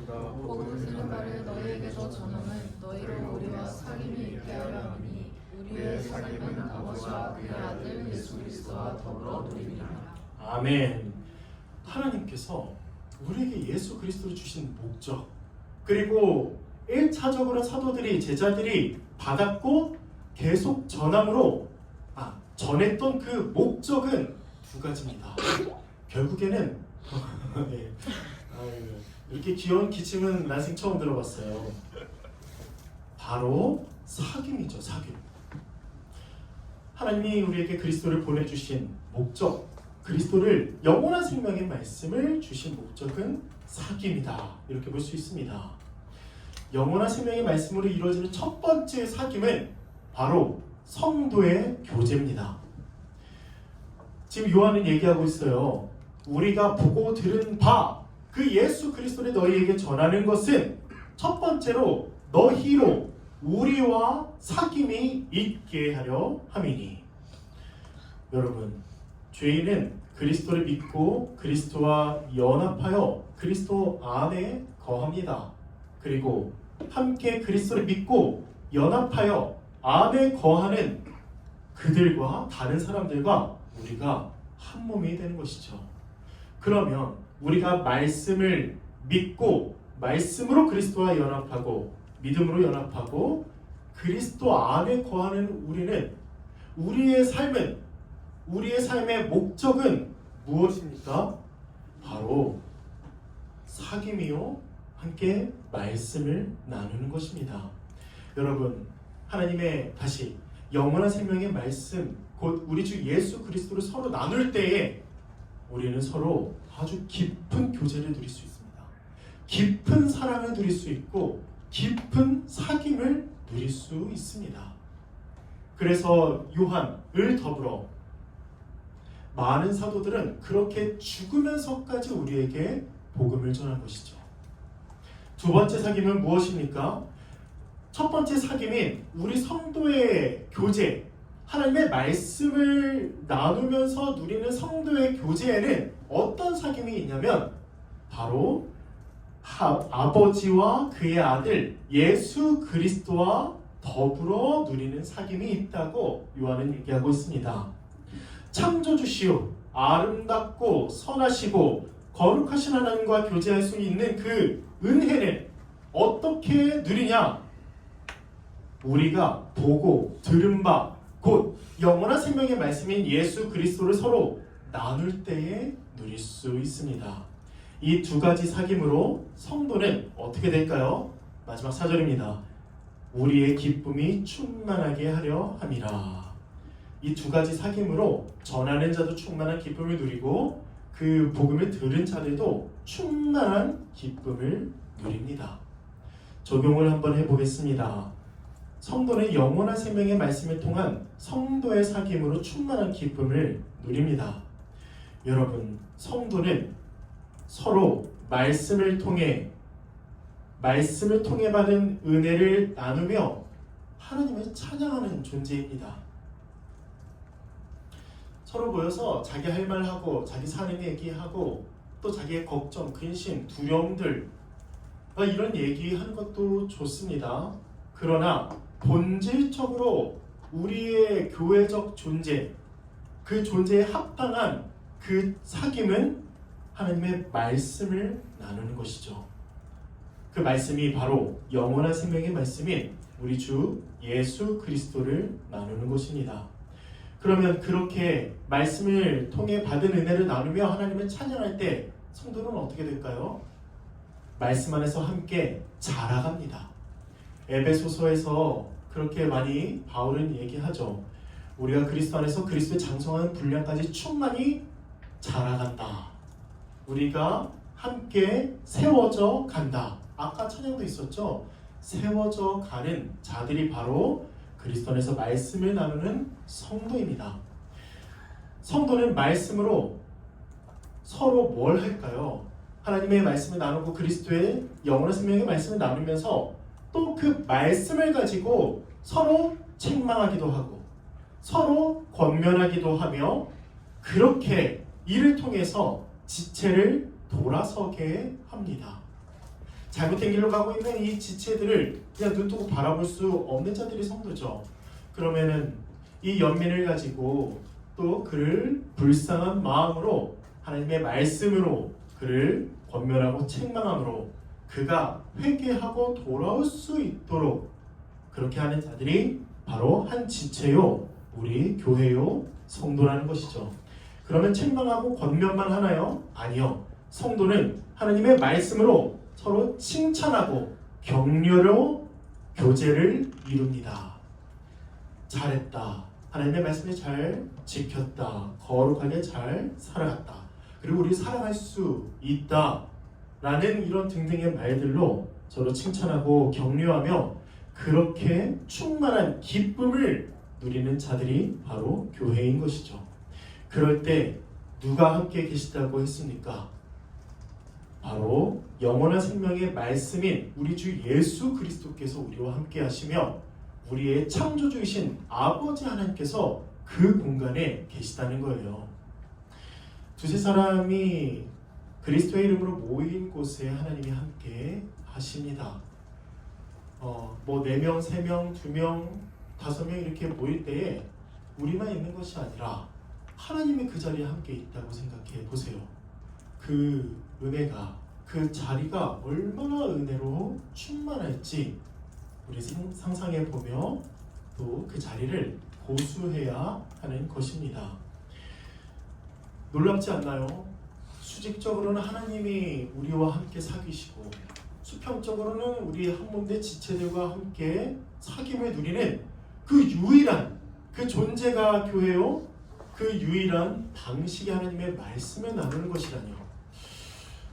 곧 들은 바를 너희에게도 전함은 너희로 우리와 사귐이 있게 하려 함이니 우리의 사귐은 아버지와 그의 아들 예수 그리스도와 더불어 누리리라. 아멘. 하나님께서 우리에게 예수 그리스도를 주신 목적, 그리고 1차적으로 사도들이, 제자들이 받았고 계속 전했던 그 목적은 두 가지입니다. 결국에는 네. 이렇게 귀여운 기침은 난생 처음 들어봤어요. 바로 사귐이죠. 사귐. 하나님이 우리에게 그리스도를 보내주신 목적, 그리스도를 영원한 생명의 말씀을 주신 목적은 사귐이다. 이렇게 볼 수 있습니다. 영원한 생명의 말씀으로 이루어지는 첫 번째 사귐은 바로 성도의 교제입니다. 지금 요한은 얘기하고 있어요. 우리가 보고 들은 바, 그 예수 그리스도를 너희에게 전하는 것은 첫 번째로 너희로 우리와 사귐이 있게 하려 함이니. 여러분, 죄인은 그리스도를 믿고 그리스도와 연합하여 그리스도 안에 거합니다. 그리고 함께 그리스도를 믿고 연합하여 안에 거하는 그들과 다른 사람들과 우리가 한 몸이 되는 것이죠. 그러면 우리가 말씀을 믿고 말씀으로 그리스도와 연합하고 믿음으로 연합하고 그리스도 안에 거하는 우리는 우리의 삶의 목적은 무엇입니까? 바로 사귐이요, 함께 말씀을 나누는 것입니다. 여러분, 하나님의 다시 영원한 생명의 말씀, 곧 우리 주 예수 그리스도를 서로 나눌 때에 우리는 서로 아주 깊은 교제를 누릴 수 있습니다. 깊은 사랑을 누릴 수 있고 깊은 사귐을 누릴 수 있습니다. 그래서 요한을 더불어 많은 사도들은 그렇게 죽으면서까지 우리에게 복음을 전한 것이죠. 두 번째 사귐은 무엇입니까? 첫 번째 사귐인 우리 성도의 교제, 하나님의 말씀을 나누면서 누리는 성도의 교제에는 어떤 사귐이 있냐면 바로 아버지와 그의 아들 예수 그리스도와 더불어 누리는 사귐이 있다고 요한은 얘기하고 있습니다. 창조주시오, 아름답고 선하시고 거룩하신 하나님과 교제할 수 있는 그 은혜는 어떻게 누리냐? 우리가 보고 들은 바, 곧 영원한 생명의 말씀인 예수 그리스도를 서로 나눌 때에 누릴 수 있습니다. 이 두 가지 사귐으로 성도는 어떻게 될까요? 마지막 4절입니다. 우리의 기쁨이 충만하게 하려 함이라. 이 두 가지 사귐으로 전하는 자도 충만한 기쁨을 누리고 그 복음을 들은 자들도 충만한 기쁨을 누립니다. 적용을 한번 해보겠습니다. 성도는 영원한 생명의 말씀을 통한 성도의 사귐으로 충만한 기쁨을 누립니다. 여러분, 성도는 서로 말씀을 통해 받은 은혜를 나누며 하나님을 찬양하는 존재입니다. 서로 모여서 자기 할 말하고 자기 사는 얘기하고 또 자기의 걱정, 근심, 두려움들 이런 얘기하는 것도 좋습니다. 그러나 본질적으로 우리의 교회적 존재, 그 존재에 합당한 그 사귐은 하나님의 말씀을 나누는 것이죠. 그 말씀이 바로 영원한 생명의 말씀인 우리 주 예수 그리스도를 나누는 것입니다. 그러면 그렇게 말씀을 통해 받은 은혜를 나누며 하나님을 찬양할 때 성도는 어떻게 될까요? 말씀 안에서 함께 자라갑니다. 에베소서에서 그렇게 많이 바울은 얘기하죠. 우리가 그리스도 안에서 그리스도의 장성한 분량까지 충만히 자라간다. 우리가 함께 세워져 간다. 아까 찬양도 있었죠. 세워져 가는 자들이 바로 그리스도 안에서 말씀을 나누는 성도입니다. 성도는 말씀으로 서로 뭘 할까요? 하나님의 말씀을 나누고 그리스도의 영원한 생명의 말씀을 나누면서 또 그 말씀을 가지고 서로 책망하기도 하고 서로 권면하기도 하며 그렇게 이를 통해서 지체를 돌아서게 합니다. 잘못된 길로 가고 있는 이 지체들을 그냥 눈 뜨고 바라볼 수 없는 자들이 성도죠. 그러면은 이 연민을 가지고 또 그를 불쌍한 마음으로 하나님의 말씀으로 그를 권면하고 책망함으로 그가 회개하고 돌아올 수 있도록 그렇게 하는 자들이 바로 한 지체요, 우리 교회요, 성도라는 것이죠. 그러면 책망하고 권면만 하나요? 아니요. 성도는 하나님의 말씀으로 서로 칭찬하고 격려로 교제를 이룹니다. 잘했다. 하나님의 말씀을 잘 지켰다. 거룩하게 잘 살아갔다. 그리고 우리 사랑할 수 있다. 라는 이런 등등의 말들로 서로 칭찬하고 격려하며 그렇게 충만한 기쁨을 누리는 자들이 바로 교회인 것이죠. 그럴 때 누가 함께 계시다고 했습니까? 바로 영원한 생명의 말씀인 우리 주 예수 그리스도께서 우리와 함께 하시며 우리의 창조주이신 아버지 하나님께서 그 공간에 계시다는 거예요. 두세 사람이 그리스도의 이름으로 모인 곳에 하나님이 함께 하십니다. 4명, 3명, 2명, 5명 이렇게 모일 때에 우리만 있는 것이 아니라 하나님이 그 자리에 함께 있다고 생각해 보세요. 그 은혜가, 그 자리가 얼마나 은혜로 충만할지 우리 상상해 보며 또 그 자리를 고수해야 하는 것입니다. 놀랍지 않나요? 수직적으로는 하나님이 우리와 함께 사귀시고 수평적으로는 우리 한 몸의 지체들과 함께 사귐을 누리는 그 유일한 그 존재가 교회요, 그 유일한 방식의 하나님의 말씀을 나누는 것이라뇨.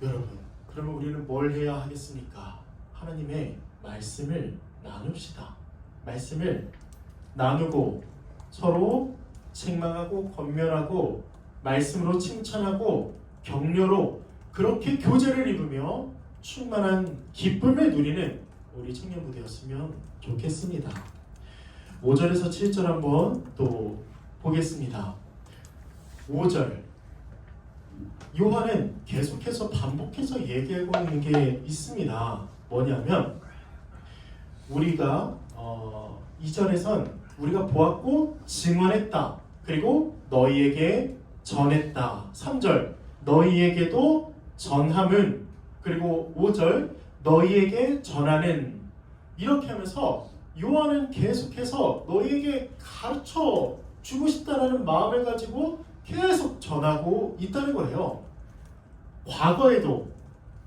여러분, 그러면 우리는 뭘 해야 하겠습니까? 하나님의 말씀을 나눕시다. 말씀을 나누고 서로 책망하고 권면하고 말씀으로 칭찬하고 격려로 그렇게 교제를 이루며 충만한 기쁨을 누리는 우리 청년부 되었으면 좋겠습니다. 5절에서 7절 한번 또 보겠습니다. 5절, 요한은 계속해서 반복해서 얘기하고 있는 게 있습니다. 뭐냐면 우리가 2절에선 우리가 보았고 증언했다. 그리고 너희에게 전했다. 3절, 너희에게도 전함은. 그리고 5절, 너희에게 전하는. 이렇게 하면서 요한은 계속해서 너희에게 가르쳐 주고 싶다는 마음을 가지고 계속 전하고 있다는 거예요. 과거에도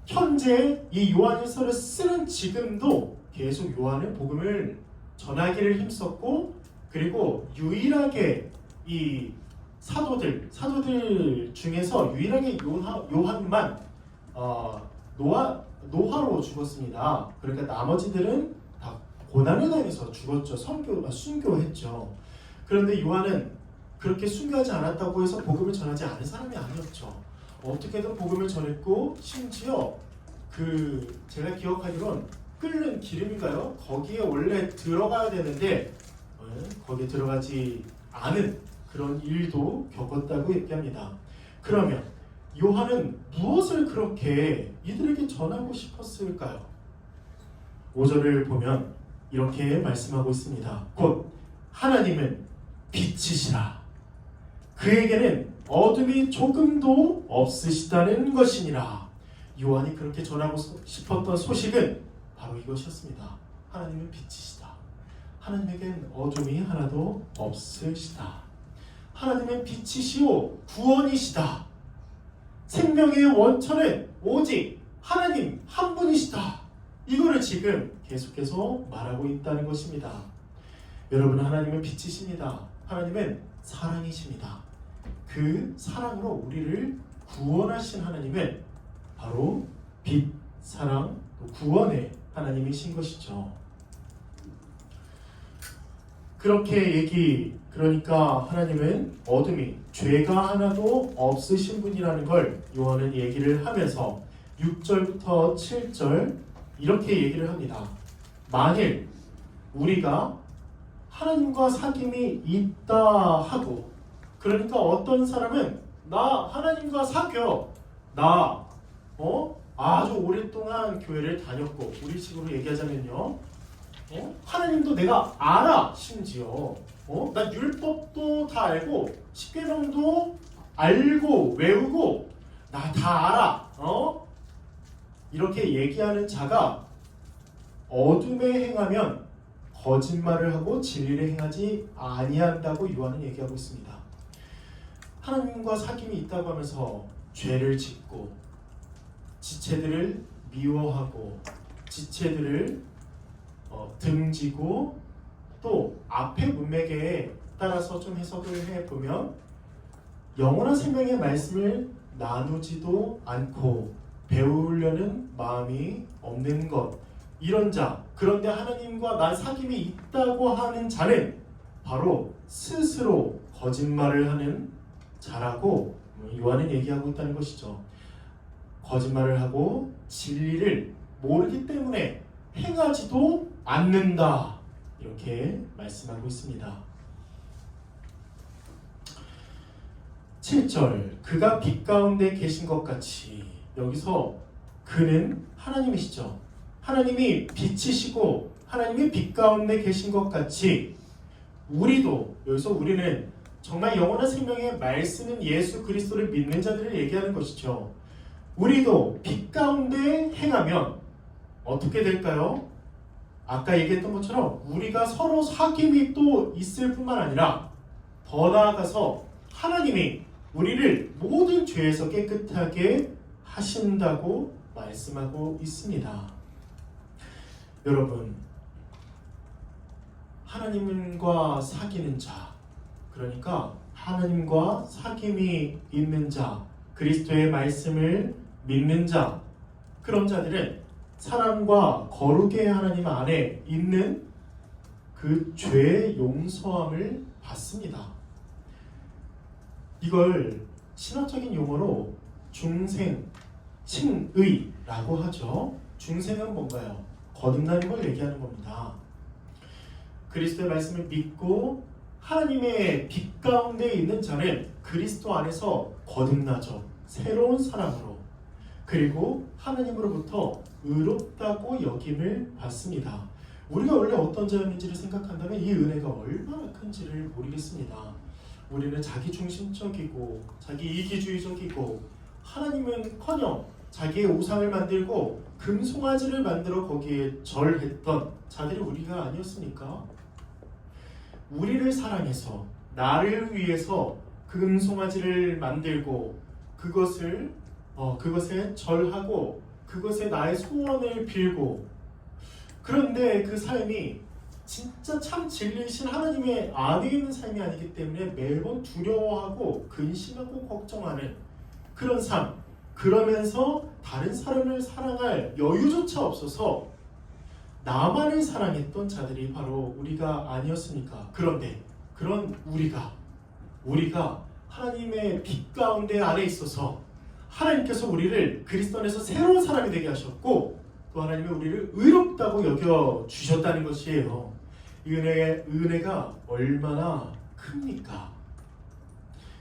현재 이 요한일서를 쓰는 지금도 계속 요한은 복음을 전하기를 힘썼고 그리고 유일하게 이 사도들 중에서 유일하게 요한만 노화로 죽었습니다. 그러니까 나머지들은 다 고난을 당해서 죽었죠. 순교했죠. 그런데 요한은 그렇게 순교하지 않았다고 해서 복음을 전하지 않은 사람이 아니었죠. 어떻게든 복음을 전했고 심지어 제가 기억하기로는 끓는 기름인가요? 거기에 원래 들어가야 되는데 거기에 들어가지 않은 그런 일도 겪었다고 얘기합니다. 그러면 요한은 무엇을 그렇게 이들에게 전하고 싶었을까요? 5절을 보면 이렇게 말씀하고 있습니다. 곧 하나님은 빛이시라. 그에게는 어둠이 조금도 없으시다는 것이니라. 요한이 그렇게 전하고 싶었던 소식은 바로 이것이었습니다. 하나님은 빛이시다. 하나님에겐 어둠이 하나도 없으시다. 하나님은 빛이시오 구원이시다. 생명의 원천은 오직 하나님 한 분이시다. 이거를 지금 계속해서 말하고 있다는 것입니다. 여러분, 하나님은 빛이십니다. 하나님은 사랑이십니다. 그 사랑으로 우리를 구원하신 하나님은 바로 빛, 사랑, 구원의 하나님이신 것이죠. 그러니까 하나님은 어둠이 죄가 하나도 없으신 분이라는 걸 요한은 얘기를 하면서 6절부터 7절 이렇게 얘기를 합니다. 만일 우리가 하나님과 사귐이 있다 하고, 그러니까 어떤 사람은 나 하나님과 사귀어, 나 아주 오랫동안 교회를 다녔고, 우리 식으로 얘기하자면요, 하나님도 내가 알아. 심지어 나 율법도 다 알고 십계명도 알고 외우고 나 다 알아. 이렇게 얘기하는 자가 어둠에 행하면 거짓말을 하고 진리를 행하지 아니한다고 요한은 얘기하고 있습니다. 하나님과 사귐이 있다고 하면서 죄를 짓고 지체들을 미워하고 지체들을 등지고, 또 앞에 문맥에 따라서 좀 해석을 해보면 영원한 생명의 말씀을 나누지도 않고 배우려는 마음이 없는 것, 이런 자, 그런데 하나님과 난 사귐이 있다고 하는 자는 바로 스스로 거짓말을 하는 자라고 요한은 얘기하고 있다는 것이죠. 거짓말을 하고 진리를 모르기 때문에 행하지도 않는다, 이렇게 말씀하고 있습니다. 7절, 그가 빛 가운데 계신 것 같이, 여기서 그는 하나님이시죠. 하나님이 빛이시고 하나님이 빛 가운데 계신 것 같이 우리도, 여기서 우리는 정말 영원한 생명의 말씀인 예수 그리스도를 믿는 자들을 얘기하는 것이죠. 우리도 빛 가운데 행하면 어떻게 될까요? 아까 얘기했던 것처럼 우리가 서로 사귐이 또 있을 뿐만 아니라 더 나아가서 하나님이 우리를 모든 죄에서 깨끗하게 하신다고 말씀하고 있습니다. 여러분, 하나님과 사귀는 자, 그러니까 하나님과 사귐이 있는 자, 그리스도의 말씀을 믿는 자, 그런 자들은 사랑과 거룩의 하나님 안에 있는 그 죄의 용서함을 받습니다. 이걸 신학적인 용어로 중생, 칭의라고 하죠. 중생은 뭔가요? 거듭나는 걸 얘기하는 겁니다. 그리스도의 말씀을 믿고 하나님의 빛 가운데 있는 자는 그리스도 안에서 거듭나죠. 새로운 사람으로. 그리고 하나님으로부터 의롭다고 여김을 받습니다. 우리가 원래 어떤 자였는지를 생각한다면 이 은혜가 얼마나 큰지를 모르겠습니다. 우리는 자기중심적이고 자기 이기주의적이고, 하나님은커녕 자기의 우상을 만들고 금송아지를 만들어 거기에 절했던 자들이 우리가 아니었습니까? 우리를 사랑해서 나를 위해서 금송아지를 만들고 그것에 절하고 그것에 나의 소원을 빌고, 그런데 그 삶이 진짜 참 진리이신 하나님의 안에 있는 삶이 아니기 때문에 매번 두려워하고 근심하고 걱정하는 그런 삶, 그러면서 다른 사람을 사랑할 여유조차 없어서 나만을 사랑했던 자들이 바로 우리가 아니었습니까? 그런데 그런 우리가 하나님의 빛 가운데 안에 있어서 하나님께서 우리를 그리스도 안에서 새로운 사람이 되게 하셨고, 또 하나님이 우리를 의롭다고 여겨주셨다는 것이에요. 이 은혜가 얼마나 큽니까?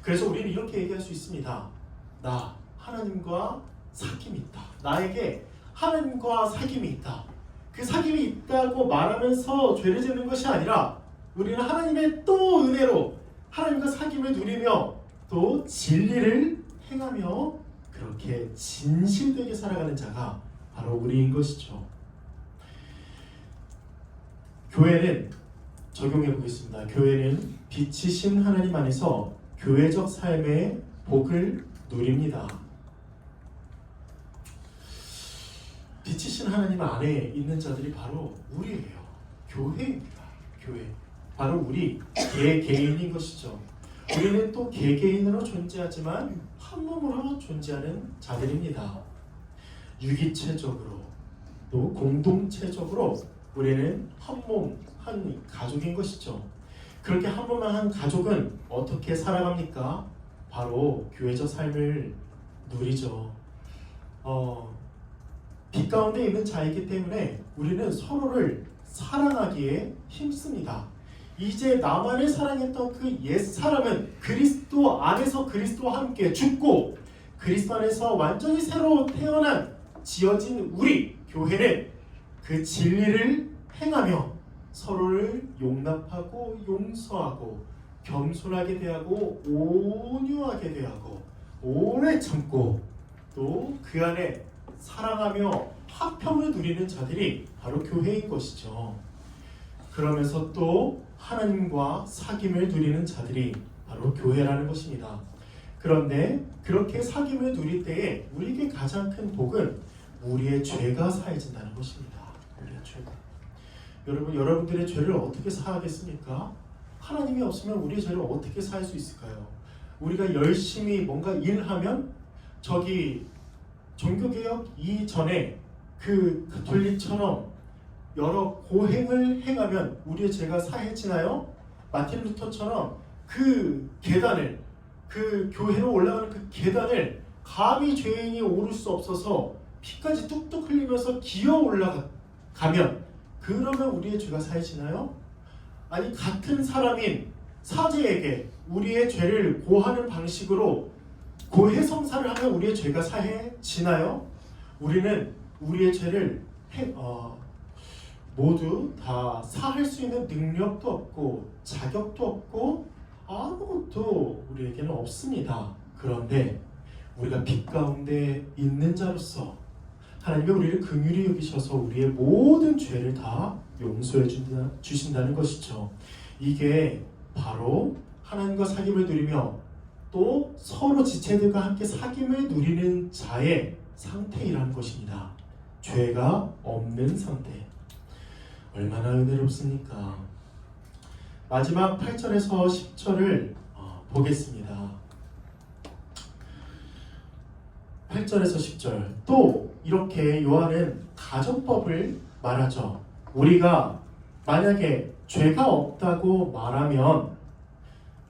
그래서 우리는 이렇게 얘기할 수 있습니다. 나 하나님과 사귐이 있다. 나에게 하나님과 사귐이 있다. 그 사귐이 있다고 말하면서 죄를 짓는 것이 아니라 우리는 하나님의 또 은혜로 하나님과 사귐을 누리며 또 진리를 행하며 그렇게 진실되게 살아가는 자가 바로 우리인 것이죠. 교회는, 적용해 보겠습니다. 교회는 빛이신 하나님 안에서 교회적 삶의 복을 누립니다. 빛이신 하나님 안에 있는 자들이 바로 우리예요. 교회입니다. 교회. 바로 우리 개개인인 것이죠. 우리는 또 개개인으로 존재하지만 한 몸으로 존재하는 자들입니다. 유기체적으로 또 공동체적으로 우리는 한 몸, 한 가족인 것이죠. 그렇게 한 번만 한 가족은 어떻게 살아갑니까? 바로 교회적 삶을 누리죠. 빛 가운데 있는 자이기 때문에 우리는 서로를 사랑하기에 힘씁니다. 이제 나만을 사랑했던 그 옛 사람은 그리스도 안에서 그리스도와 함께 죽고 그리스도 안에서 완전히 새로 태어난 지어진 우리 교회는 그 진리를 행하며 서로를 용납하고 용서하고 겸손하게 대하고 온유하게 대하고 오래 참고 또 그 안에 사랑하며 화평을 누리는 자들이 바로 교회인 것이죠. 그러면서 또 하나님과 사귐을 누리는 자들이 바로 교회라는 것입니다. 그런데 그렇게 사귐을 누릴 때에 우리에게 가장 큰 복은 우리의 죄가 사해진다는 것입니다. 우리의 죄가. 여러분, 여러분들의 죄를 어떻게 사하겠습니까? 하나님이 없으면 우리의 죄를 어떻게 사할 수 있을까요? 우리가 열심히 뭔가 일하면 저기 종교개혁 이전에 그 가톨릭처럼 여러 고행을 행하면 우리의 죄가 사해지나요? 마틴 루터처럼 그 계단을 그 교회로 올라가는 그 계단을 감히 죄인이 오를 수 없어서 피까지 뚝뚝 흘리면서 기어 올라가면 그러면 우리의 죄가 사해지나요? 아니 같은 사람인 사제에게 우리의 죄를 고하는 방식으로 고해성사를 하면 우리의 죄가 사해지나요? 우리는 우리의 죄를 모두 다 사할 수 있는 능력도 없고 자격도 없고 아무것도 우리에게는 없습니다. 그런데 우리가 빛 가운데 있는 자로서 하나님이 우리를 긍휼히 여기셔서 우리의 모든 죄를 다 용서해 주신다는 것이죠. 이게 바로 하나님과 사귐을 누리며 또 서로 지체들과 함께 사귐을 누리는 자의 상태이라는 것입니다. 죄가 없는 상태. 얼마나 은혜롭습니까? 마지막 8절에서 10절을 보겠습니다. 8절에서 10절. 또 이렇게 요한은 가정법을 말하죠. 우리가 만약에 죄가 없다고 말하면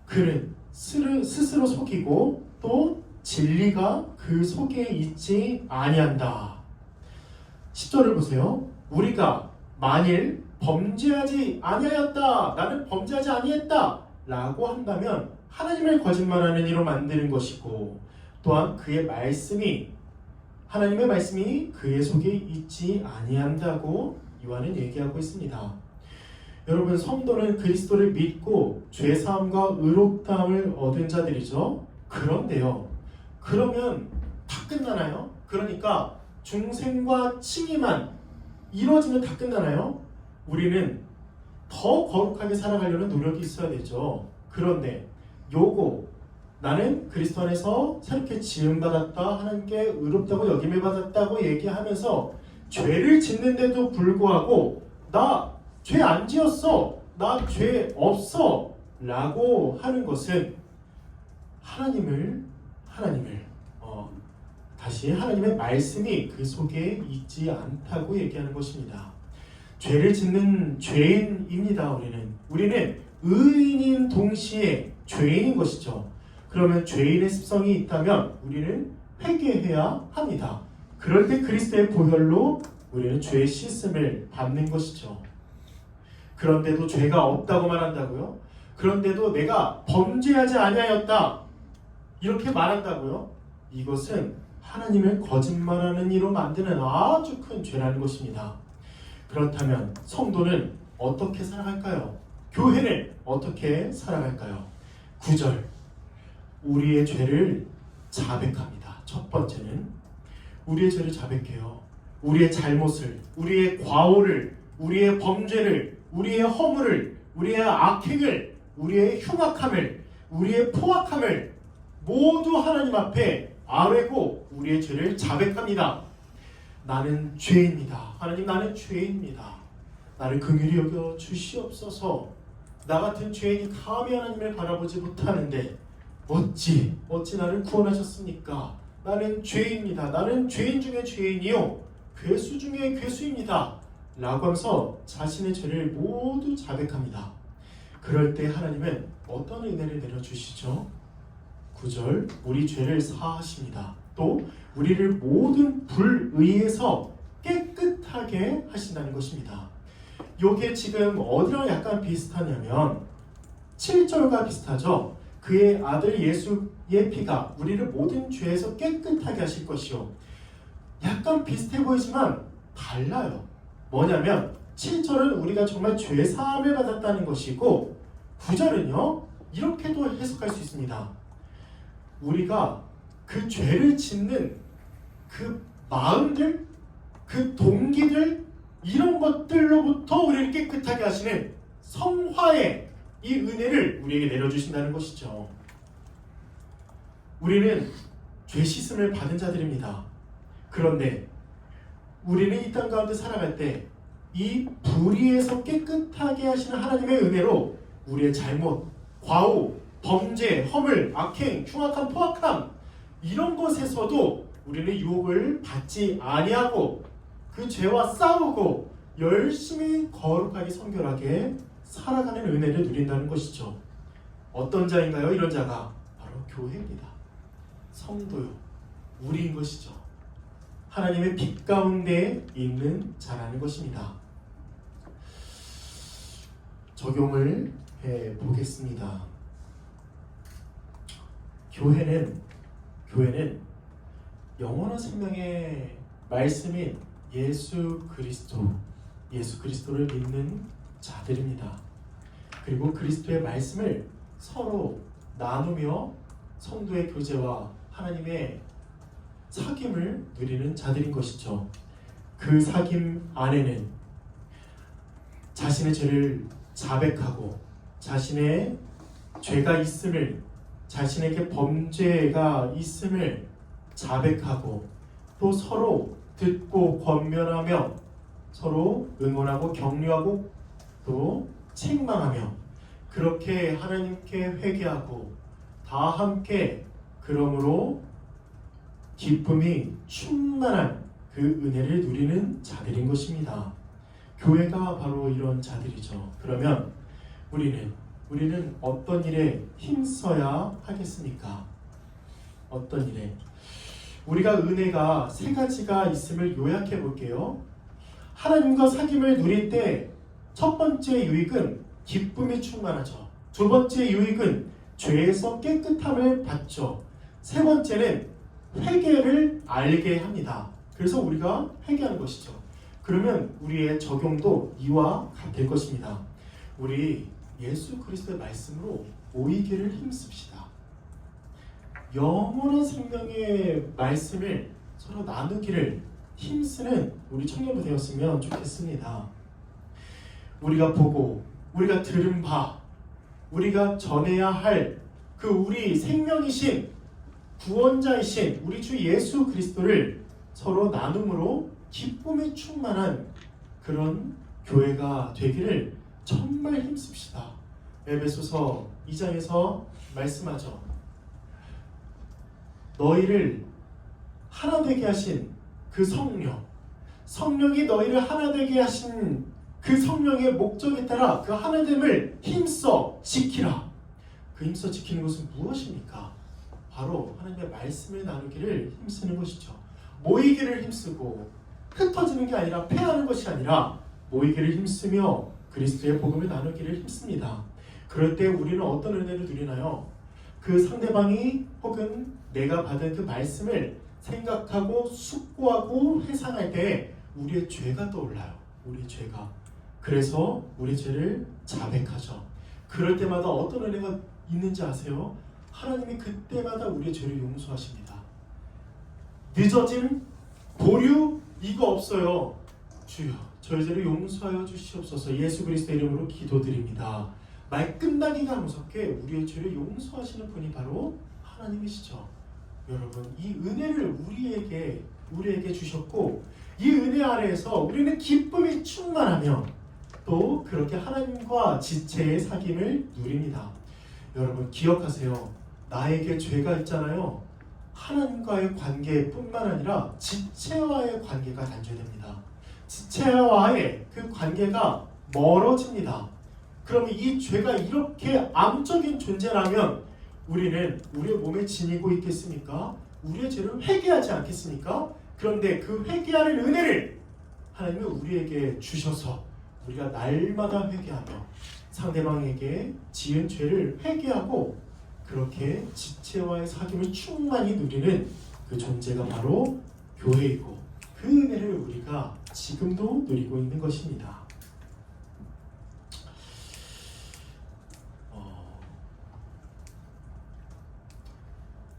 그는 스스로 속이고 또 진리가 그 속에 있지 아니한다. 10절을 보세요. 우리가 만일 범죄하지 아니하였다, 나는 범죄하지 아니했다 라고 한다면 하나님을 거짓말하는 이로 만드는 것이고 또한 그의 말씀이 하나님의 말씀이 그의 속에 있지 아니한다고 요한은 얘기하고 있습니다. 여러분, 성도는 그리스도를 믿고 죄사함과 의롭다함을 얻은 자들이죠. 그런데요, 그러면 다 끝나나요? 그러니까 중생과 칭의만 이루어지면 다 끝나나요? 우리는 더 거룩하게 살아가려는 노력이 있어야 되죠. 그런데 요거 나는 그리스도 안에서 새롭게 지음받았다, 하나님께 의롭다고 여김을 받았다고 얘기하면서 죄를 짓는데도 불구하고 나 죄 안 지었어, 나 죄 없어 라고 하는 것은 하나님을 다시 하나님의 말씀이 그 속에 있지 않다고 얘기하는 것입니다. 죄를 짓는 죄인입니다. 우리는 의인인 동시에 죄인인 것이죠. 그러면 죄인의 습성이 있다면 우리는 회개해야 합니다. 그럴 때 그리스도의 보혈로 우리는 죄의 씻음을 받는 것이죠. 그런데도 죄가 없다고 말한다고요? 그런데도 내가 범죄하지 아니하였다 이렇게 말한다고요? 이것은 하나님을 거짓말하는 이로 만드는 아주 큰 죄라는 것입니다. 그렇다면 성도는 어떻게 살아갈까요? 교회는 어떻게 살아갈까요? 9절, 우리의 죄를 자백합니다. 첫 번째는 우리의 죄를 자백해요. 우리의 잘못을, 우리의 과오를, 우리의 범죄를, 우리의 허물을, 우리의 악행을, 우리의 흉악함을, 우리의 포악함을 모두 하나님 앞에 아뢰고 우리의 죄를 자백합니다. 나는 죄입니다. 하나님, 나는 죄입니다. 나를 긍휼히 여겨 주시옵소서. 나 같은 죄인이 감히 하나님을 바라보지 못하는데 어찌 나를 구원하셨습니까? 나는 죄입니다. 나는 죄인 중에 죄인이요 괴수 중에 괴수입니다 라고 하면서 자신의 죄를 모두 자백합니다. 그럴 때 하나님은 어떤 은혜를 내려주시죠? 9절, 우리 죄를 사하십니다. 또 우리를 모든 불의에서 깨끗하게 하신다는 것입니다. 이게 지금 어디랑 약간 비슷하냐면 7절과 비슷하죠. 그의 아들 예수의 피가 우리를 모든 죄에서 깨끗하게 하실 것이요. 약간 비슷해 보이지만 달라요. 뭐냐면 7절은 우리가 정말 죄 사함을 받았다는 것이고 9절은요 이렇게도 해석할 수 있습니다. 우리가 그 죄를 짓는 그 마음들, 그 동기들, 이런 것들로부터 우리를 깨끗하게 하시는 성화의 이 은혜를 우리에게 내려주신다는 것이죠. 우리는 죄 씻음을 받은 자들입니다. 그런데 우리는 이 땅 가운데 살아갈 때 이 불의에서 깨끗하게 하시는 하나님의 은혜로 우리의 잘못, 과오, 범죄, 허물, 악행, 흉악함, 포악함 이런 것에서도 우리는 유혹을 받지 아니하고 그 죄와 싸우고 열심히 거룩하게 성결하게 살아가는 은혜를 누린다는 것이죠. 어떤 자인가요? 이런 자가 바로 교회입니다. 성도요. 우리인 것이죠. 하나님의 빛 가운데 있는 자라는 것입니다. 적용을 해보겠습니다. 교회는 영원한 생명의 말씀인 예수 그리스도를 믿는 자들입니다. 그리고 그리스도의 말씀을 서로 나누며 성도의 교제와 하나님의 사귐을 누리는 자들인 것이죠. 그 사귐 안에는 자신의 죄를 자백하고 자신의 죄가 있음을, 자신에게 범죄가 있음을 자백하고 또 서로 듣고 권면하며 서로 응원하고 격려하고 또 책망하며 그렇게 하나님께 회개하고 다 함께 그러므로 기쁨이 충만한 그 은혜를 누리는 자들인 것입니다. 교회가 바로 이런 자들이죠. 그러면 우리는 어떤 일에 힘써야 하겠습니까? 어떤 일에? 우리가 은혜가 세 가지가 있음을 요약해 볼게요. 하나님과 사귐을 누릴 때 첫 번째 유익은 기쁨이 충만하죠. 두 번째 유익은 죄에서 깨끗함을 받죠. 세 번째는 회개를 알게 합니다. 그래서 우리가 회개하는 것이죠. 그러면 우리의 적용도 이와 같을 것입니다. 우리 예수 그리스도의 말씀으로 모이기를 힘씁시다. 영원한 생명의 말씀을 서로 나누기를 힘쓰는 우리 청년부 되었으면 좋겠습니다. 우리가 보고 우리가 들은 바 우리가 전해야 할 그 우리 생명이신 구원자이신 우리 주 예수 그리스도를 서로 나눔으로 기쁨이 충만한 그런 교회가 되기를 정말 힘씁시다. 에베소서 2장에서 말씀하죠. 너희를 하나 되게 하신 그 성령이 너희를 하나 되게 하신 그 성령의 목적에 따라 그 하나됨을 힘써 지키라. 그 힘써 지키는 것은 무엇입니까? 바로 하나님의 말씀을 나누기를 힘쓰는 것이죠. 모이기를 힘쓰고 흩어지는 게 아니라 패하는 것이 아니라 모이기를 힘쓰며 그리스도의 복음을 나누기를 힘씁니다. 그럴 때 우리는 어떤 은혜를 누리나요? 그 상대방이 혹은 내가 받은 그 말씀을 생각하고 숙고하고 회상할 때 우리의 죄가 떠올라요. 우리의 죄가. 그래서 우리 죄를 자백하죠. 그럴 때마다 어떤 은혜가 있는지 아세요? 하나님이 그때마다 우리의 죄를 용서하십니다. 늦어짐, 보류 이거 없어요. 주여 저희 죄를 용서하여 주시옵소서. 예수 그리스도의 이름으로 기도드립니다. 말 끝나기가 무섭게 우리의 죄를 용서하시는 분이 바로 하나님이시죠. 여러분 이 은혜를 우리에게 주셨고 이 은혜 아래에서 우리는 기쁨이 충만하며 또 그렇게 하나님과 지체의 사귐을 누립니다. 여러분 기억하세요. 나에게 죄가 있잖아요. 하나님과의 관계뿐만 아니라 지체와의 관계가 단절됩니다. 지체와의 그 관계가 멀어집니다. 그러면 이 죄가 이렇게 암적인 존재라면 우리는 우리의 몸에 지니고 있겠습니까? 우리의 죄를 회개하지 않겠습니까? 그런데 그 회개하는 은혜를 하나님은 우리에게 주셔서 우리가 날마다 회개하며 상대방에게 지은 죄를 회개하고 그렇게 지체와의 사귐을 충만히 누리는 그 존재가 바로 교회이고 그 은혜를 우리가 지금도 누리고 있는 것입니다.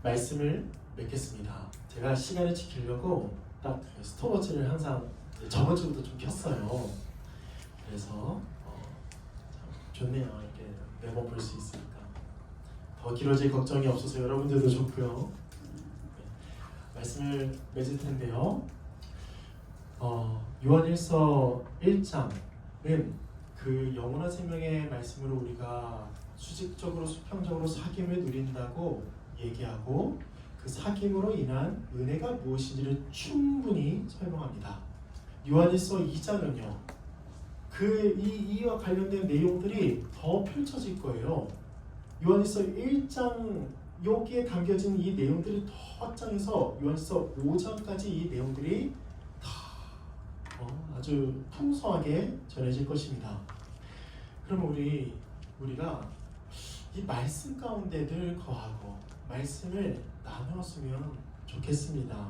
말씀을 맺겠습니다. 제가 시간을 지키려고 딱 스톱워치를 항상 저번 주부터 좀 켰어요. 그래서 참 좋네요. 이렇게 매번 볼 수 있으니까 더 길어질 걱정이 없어서 여러분들도 좋고요. 말씀을 맺을 텐데요. 요한일서 1장은 그 영원한 생명의 말씀으로 우리가 수직적으로 수평적으로 사귐을 누린다고 얘기하고 그 사귐으로 인한 은혜가 무엇인지를 충분히 설명합니다. 요한일서 2장은요. 이와 관련된 내용들이 더 펼쳐질 거예요. 요한일서 1장 여기에 담겨진 이 내용들이 더 확장해서 요한일서 5장까지 이 내용들이 다 아주 풍성하게 전해질 것입니다. 그럼 우리가 이 말씀 가운데 늘 거하고 말씀을 나누었으면 좋겠습니다.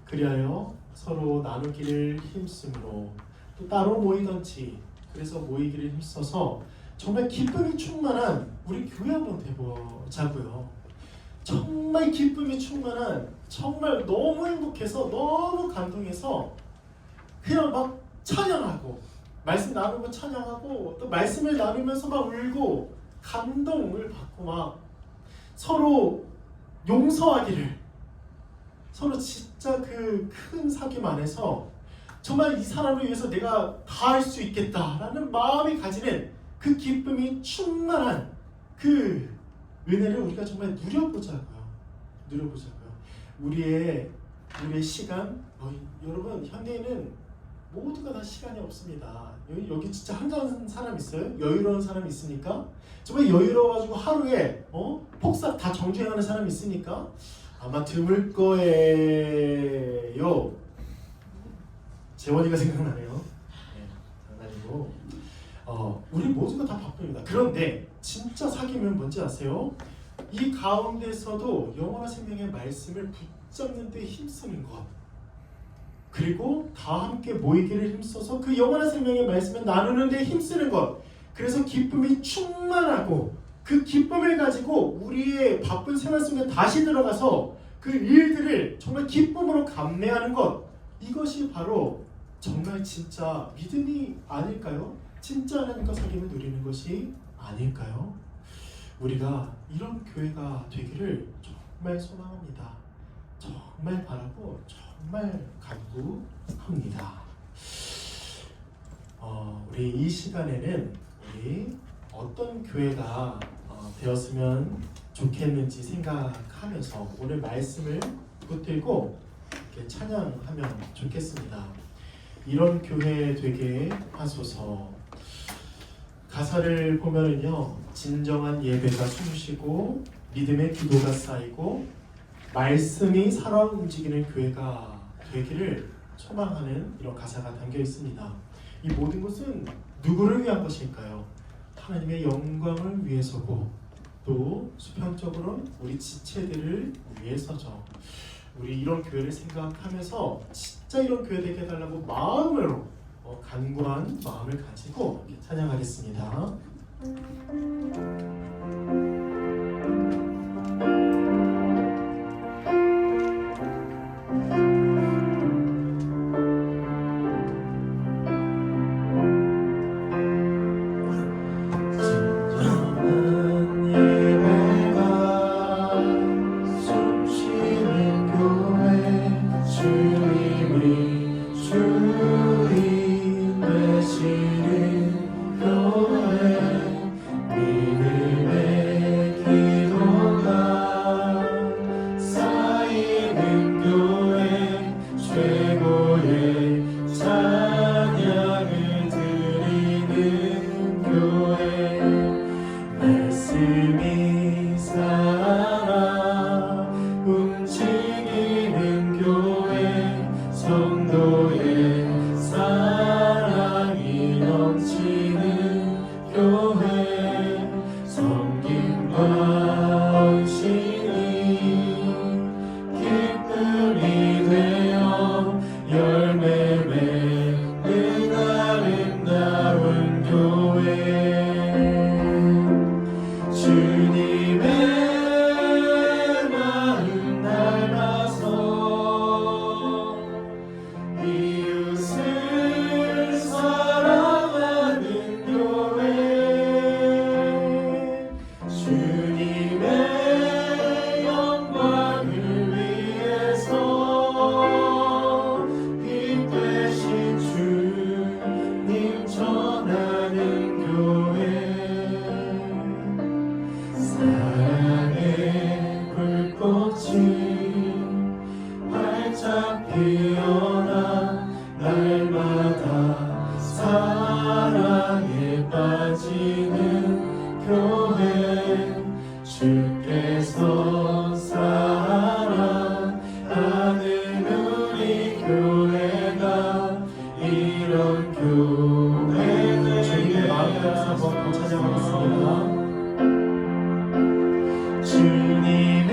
그리하여 서로 나누기를 힘쓰므로 또 따로 모이던지 그래서 모이기를 힘써서 정말 기쁨이 충만한 우리 교회 한번 되보자고요. 정말 기쁨이 충만한 정말 너무 행복해서 너무 감동해서 그냥 막 찬양하고 말씀 나누고 찬양하고 또 말씀을 나누면서 막 울고 감동을 받고 막 서로 용서하기를 서로 진짜 그 큰 사귐 안에서 정말 이 사람을 위해서 내가 다 할 수 있겠다라는 마음이 가지는 그 기쁨이 충만한 그 은혜를 우리가 정말 누려보자고요. 우리의 시간 여러분 현대에는 모두가 다 시간이 없습니다. 여기 진짜 한가한 사람 있어요? 여유로운 사람 있습니까? 정말 여유로워가지고 하루에 폭삭 다 정주행하는 사람 있습니까? 아마 드물 거예요. 재원이가 생각나네요. 네, 장난이고 우리 모두가 다 바쁩니다. 그런데 진짜 사귐은 뭔지 아세요? 이 가운데서도 영원한 생명의 말씀을 붙잡는 데 힘쓰는 것 그리고 다 함께 모이기를 힘써서 그 영원한 생명의 말씀을 나누는 데 힘쓰는 것 그래서 기쁨이 충만하고 그 기쁨을 가지고 우리의 바쁜 생활 속에 다시 들어가서 그 일들을 정말 기쁨으로 감내하는 것 이것이 바로 정말 진짜 믿음이 아닐까요? 진짜 하나님과 사귐을 누리는 것이 아닐까요? 우리가 이런 교회가 되기를 정말 소망합니다. 정말 바라고 정말 간구합니다. 우리 이 시간에는 우리 어떤 교회가 되었으면 좋겠는지 생각하면서 오늘 말씀을 붙들고 이렇게 찬양하면 좋겠습니다. 이런 교회 되게 하소서. 가사를 보면은요, 진정한 예배가 숨쉬고 믿음의 기도가 쌓이고 말씀이 살아 움직이는 교회가 되기를 소망하는 이런 가사가 담겨 있습니다. 이 모든 것은 누구를 위한 것일까요? 하나님의 영광을 위해서고 또 수평적으로 우리 지체들을 위해서죠. 우리 이런 교회를 생각하면서 진짜 이런 교회 되게 해달라고 마음으로 간구한 마음을 가지고 찬양하겠습니다. 주인 되시는 교회 믿음의 당신이 기쁨이 되어 열매 맺는 아름다운 교회 주님의 마음 닮아서 이웃을 사랑하는 교회 주님의 영광을 위해서 빛 되신 주님 전하는 교회 사랑의 불꽃이 활짝 피어나 날마다 사랑에 빠지는 교회 주께서 사랑하는 우리 교회가 이런 교회는 주님의 마음을 한번 찬양하겠습니다. 주님의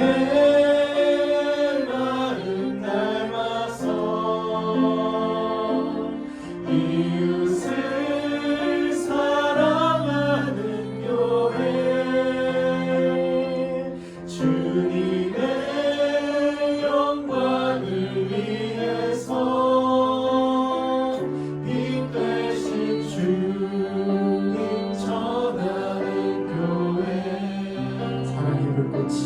마음 닮아서 이웃을 사랑하는 교회 주님의 영광을 위해서 빛 되신 주님 전하는 교회 사랑의 불꽃이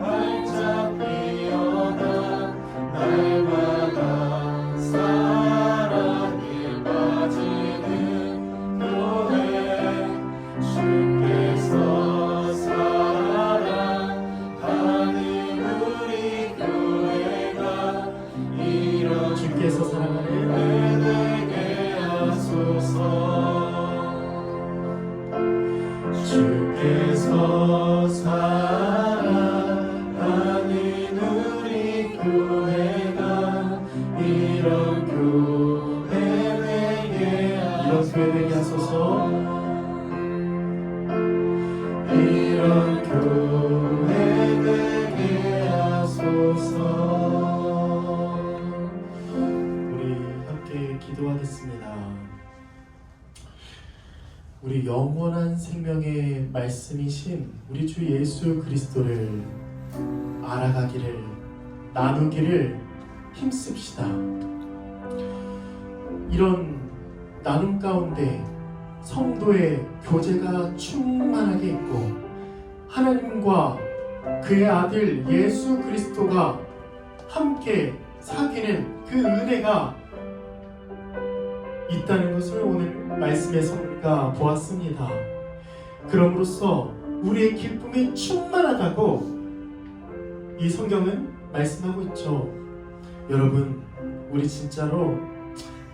활짝 피어나 날마다 사랑에 빠지는 교회 주께서 사랑하는 우리 교회가 이런 주께서 사랑하는 되게 하소서 주께서 사랑하는 우리 교회가 이런 교회 되게 하소서 이런 교회 되게 하소서 우리 함께 기도하겠습니다. 우리 영원한 생명의 말씀이신 우리 주 예수 그리스도를 알아가기를 나누기를 힘씁시다. 이런 나눔 가운데 성도의 교제가 충만하게 있고 하나님과 그의 아들 예수 그리스도가 함께 사귀는 그 은혜가 있다는 것을 오늘 말씀에서 우리가 보았습니다. 그럼으로써 우리의 기쁨이 충만하다고 이 성경은 말씀하고 있죠. 여러분, 우리 진짜로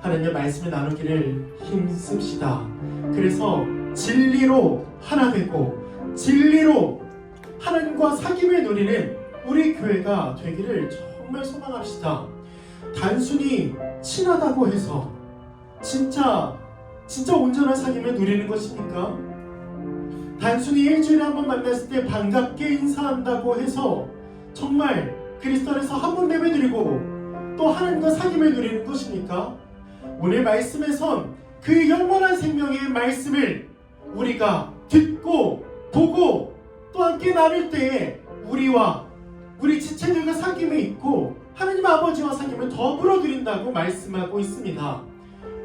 하나님의 말씀을 나누기를 힘씁시다. 그래서 진리로 하나 되고 진리로 하나님과 사귐을 누리는 우리 교회가 되기를 정말 소망합시다. 단순히 친하다고 해서 진짜 온전한 사귐을 누리는 것입니까? 단순히 일주일에 한 번 만났을 때 반갑게 인사한다고 해서 정말 그리스도 안에서 한 번 예배드리고 또 하나님과 사귐을 누리는 것입니까? 오늘 말씀에선 그 영원한 생명의 말씀을 우리가 듣고 보고 또 함께 나눌 때에 우리와 우리 지체들과 사귐이 있고 하나님 아버지와 사귐을 더불어 드린다고 말씀하고 있습니다.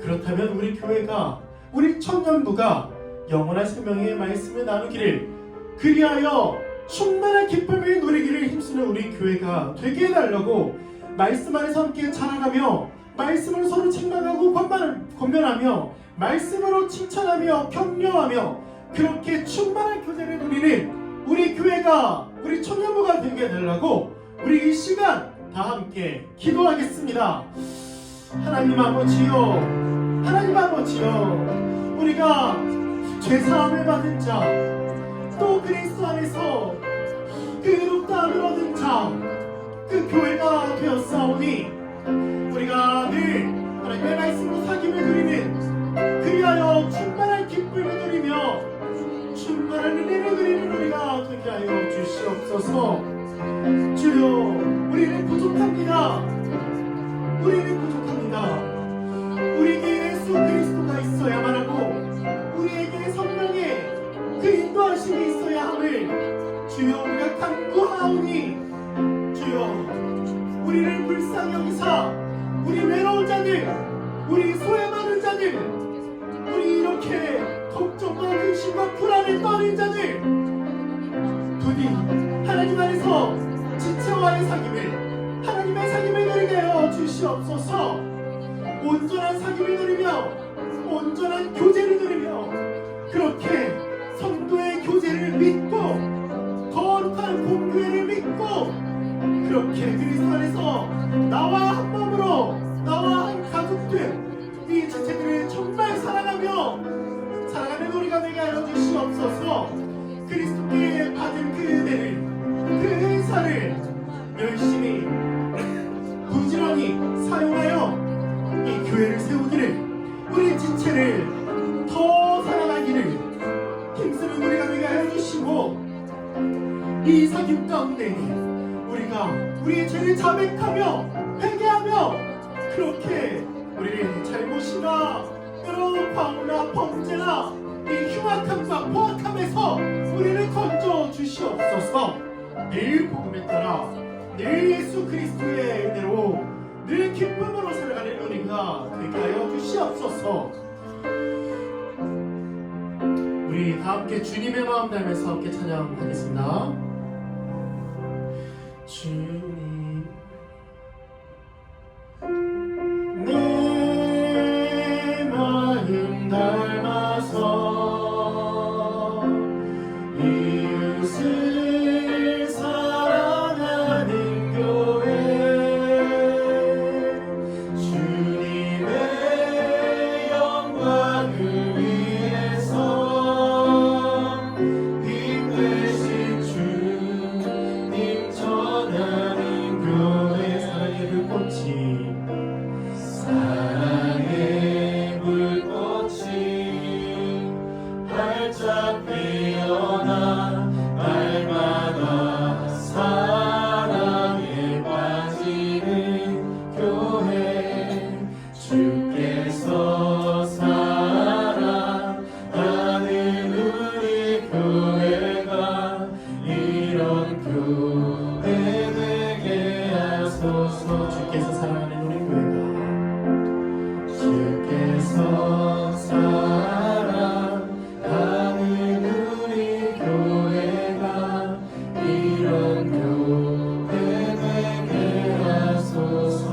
그렇다면 우리 교회가 우리 청년부가 영원한 생명의 말씀을 나누기를 그리하여 충만한 기쁨을 누리기를 힘쓰는 우리 교회가 되게 해달라고 말씀 안에서 함께 자라가며 말씀을 서로 책망하고 권면하며 말씀으로 칭찬하며 격려하며 그렇게 충만한 교제를 누리는 우리 교회가 우리 청년부가 되게 해달라고 우리 이 시간 다 함께 기도하겠습니다. 하나님 아버지여 우리가 죄사함을 받은 자 또 그리스도 안에서 그 의롭다함을 얻은 자 그 교회가 되었사오니 우리가 늘 하나님의 말씀으로 사귐을 누리는 그리하여 충만한 기쁨을 누리며 충만한 은혜를 누리는 우리가 되게 하여 주시옵소서. 주여, 우리는 부족합니다. 우리는 부족합니다. 우리에게 예수 그리스도가 있어야만 하고 우리에게 성령의 그 인도하심이 있어야 함을 주여 우리가 간구하오니, 주여 우리를 불쌍히 여기사 우리 외로운 자들, 우리 소외 많은 자들, 우리 이렇게 걱정과 근심과 불안에 떨린 자들, 부디 하나님 안에서 지체와의 사귐을, 하나님의 사귐을 누리게 하여 주시옵소서. 온전한 사귐을 누리며 온전한 교제를 누리며 그렇게 성도의 교제를 믿고 거룩한 공교회를 믿고 그렇게 그리스도 안에서 나와 한 몸으로, 나와 한 가족들, 이 지체들을 정말 사랑하며 사랑하는 우리가 되게 하여 주시옵소서. 그리스도께 받은 그 은혜를, 그 은사를 열심히 부지런히 사용하여 이 교회를 세우기를, 우리 지체를 더 사랑하기를 힘쓰는 우리가 되게 하여 주시고, 이 사귐 가운데 우리가 우리의 죄를 자백하며 회개하며 그렇게 우리의 잘못이나 여러 방언이나 범죄나 이 흉악함과 포악함에서 우리를 건져 주시옵소서. 늘 복음에 따라 늘 예수 그리스도의 은혜로 늘 기쁨으로 살아가는 우리가 되게 하여 주시옵소서. 우리 다 함께 주님의 마음 담아서 함께 찬양하겠습니다. 주님, 내 마음 닮아서 이웃을 사랑하는 교회, 주님의 영광을 위해서 힘 되신 주님 전하는 교회, 사랑의 불꽃이, 사랑의 불꽃이 활짝 피어나 날마다 사랑에 빠지는 교회, 주께서 사랑하는 우리 교회가 이런 교회 되게 하소서. 주께서 사랑하는 우리 교회가, 주께서 사랑하는 우리 교회가 이런 교회 되게 하소서.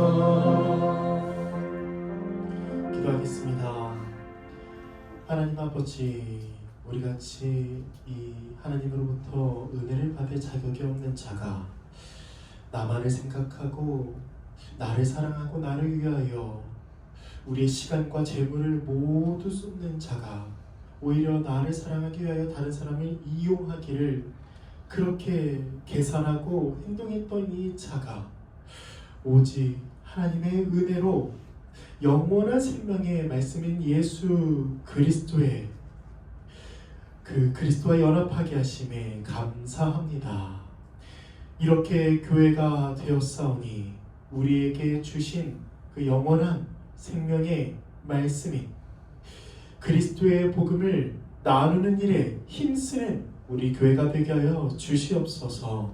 기도하겠습니다. 하나님 아버지, 우리같이 이 하나님으로부터 은혜를 받을 자격이 없는 자가 나만을 생각하고 나를 사랑하고 나를 위하여 우리의 시간과 재물을 모두 쏟는 자가 오히려 나를 사랑하기 위하여 다른 사람을 이용하기를 그렇게 계산하고 행동했던 이 자가 오직 하나님의 은혜로 영원한 생명의 말씀인 예수 그리스도의 그 그리스도와 연합하게 하심에 감사합니다. 이렇게 교회가 되었사오니 우리에게 주신 그 영원한 생명의 말씀인 그리스도의 복음을 나누는 일에 힘쓰는 우리 교회가 되게 하여 주시옵소서.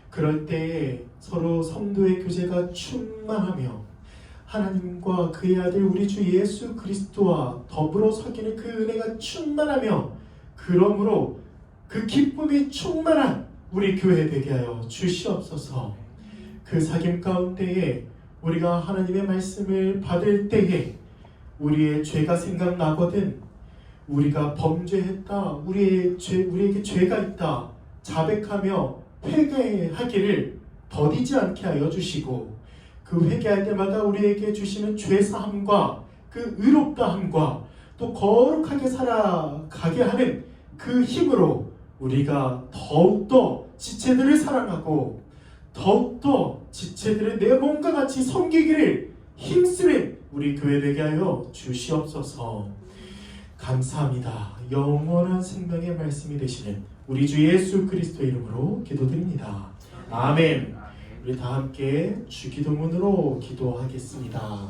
그럴 때에 서로 성도의 교제가 충만하며 하나님과 그의 아들 우리 주 예수 그리스도와 더불어 서기는 그 은혜가 충만하며 그러므로 그 기쁨이 충만한 우리 교회 되게 하여 주시옵소서. 그 사귐 가운데에 우리가 하나님의 말씀을 받을 때에 우리의 죄가 생각나거든 우리가 범죄했다, 우리에게 죄가 있다 자백하며 회개하기를 더디지 않게 하여 주시고 그 회개할 때마다 우리에게 주시는 죄사함과 그 의롭다함과 또 거룩하게 살아가게 하는 그 힘으로 우리가 더욱더 지체들을 사랑하고 더욱더 지체들을 내 몸과 같이 섬기기를 힘쓰는 우리 교회 되게 하여 주시옵소서. 감사합니다. 영원한 생명의 말씀이 되시는 우리 주 예수 그리스도 이름으로 기도드립니다. 아멘. 우리 다 함께 주기도문으로 기도하겠습니다.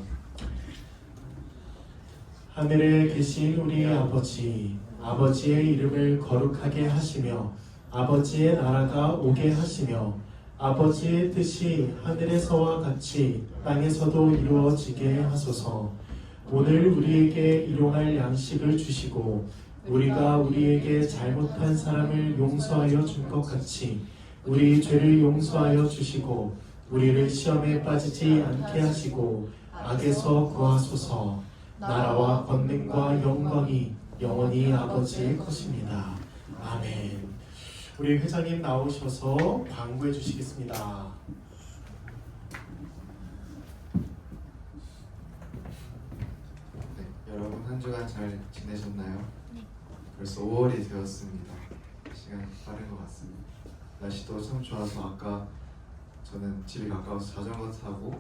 하늘에 계신 우리 아버지, 아버지의 이름을 거룩하게 하시며 아버지의 나라가 오게 하시며 아버지의 뜻이 하늘에서와 같이 땅에서도 이루어지게 하소서. 오늘 우리에게 일용할 양식을 주시고 우리가 우리에게 잘못한 사람을 용서하여 준 것 같이 우리 죄를 용서하여 주시고 우리를 시험에 빠지지 않게 하시고 악에서 구하소서. 나라와 권능과 영광이 영원히 아버지의 것입니다. 아멘. 우리 회장님 나오셔서 광고해 주시겠습니다. 네, 여러분 한 주간 잘 지내셨나요? 벌써 5월이 되었습니다. 시간이 빠른 것 같습니다. 날씨도 참 좋아서 아까 저는 집이 가까워서 자전거 타고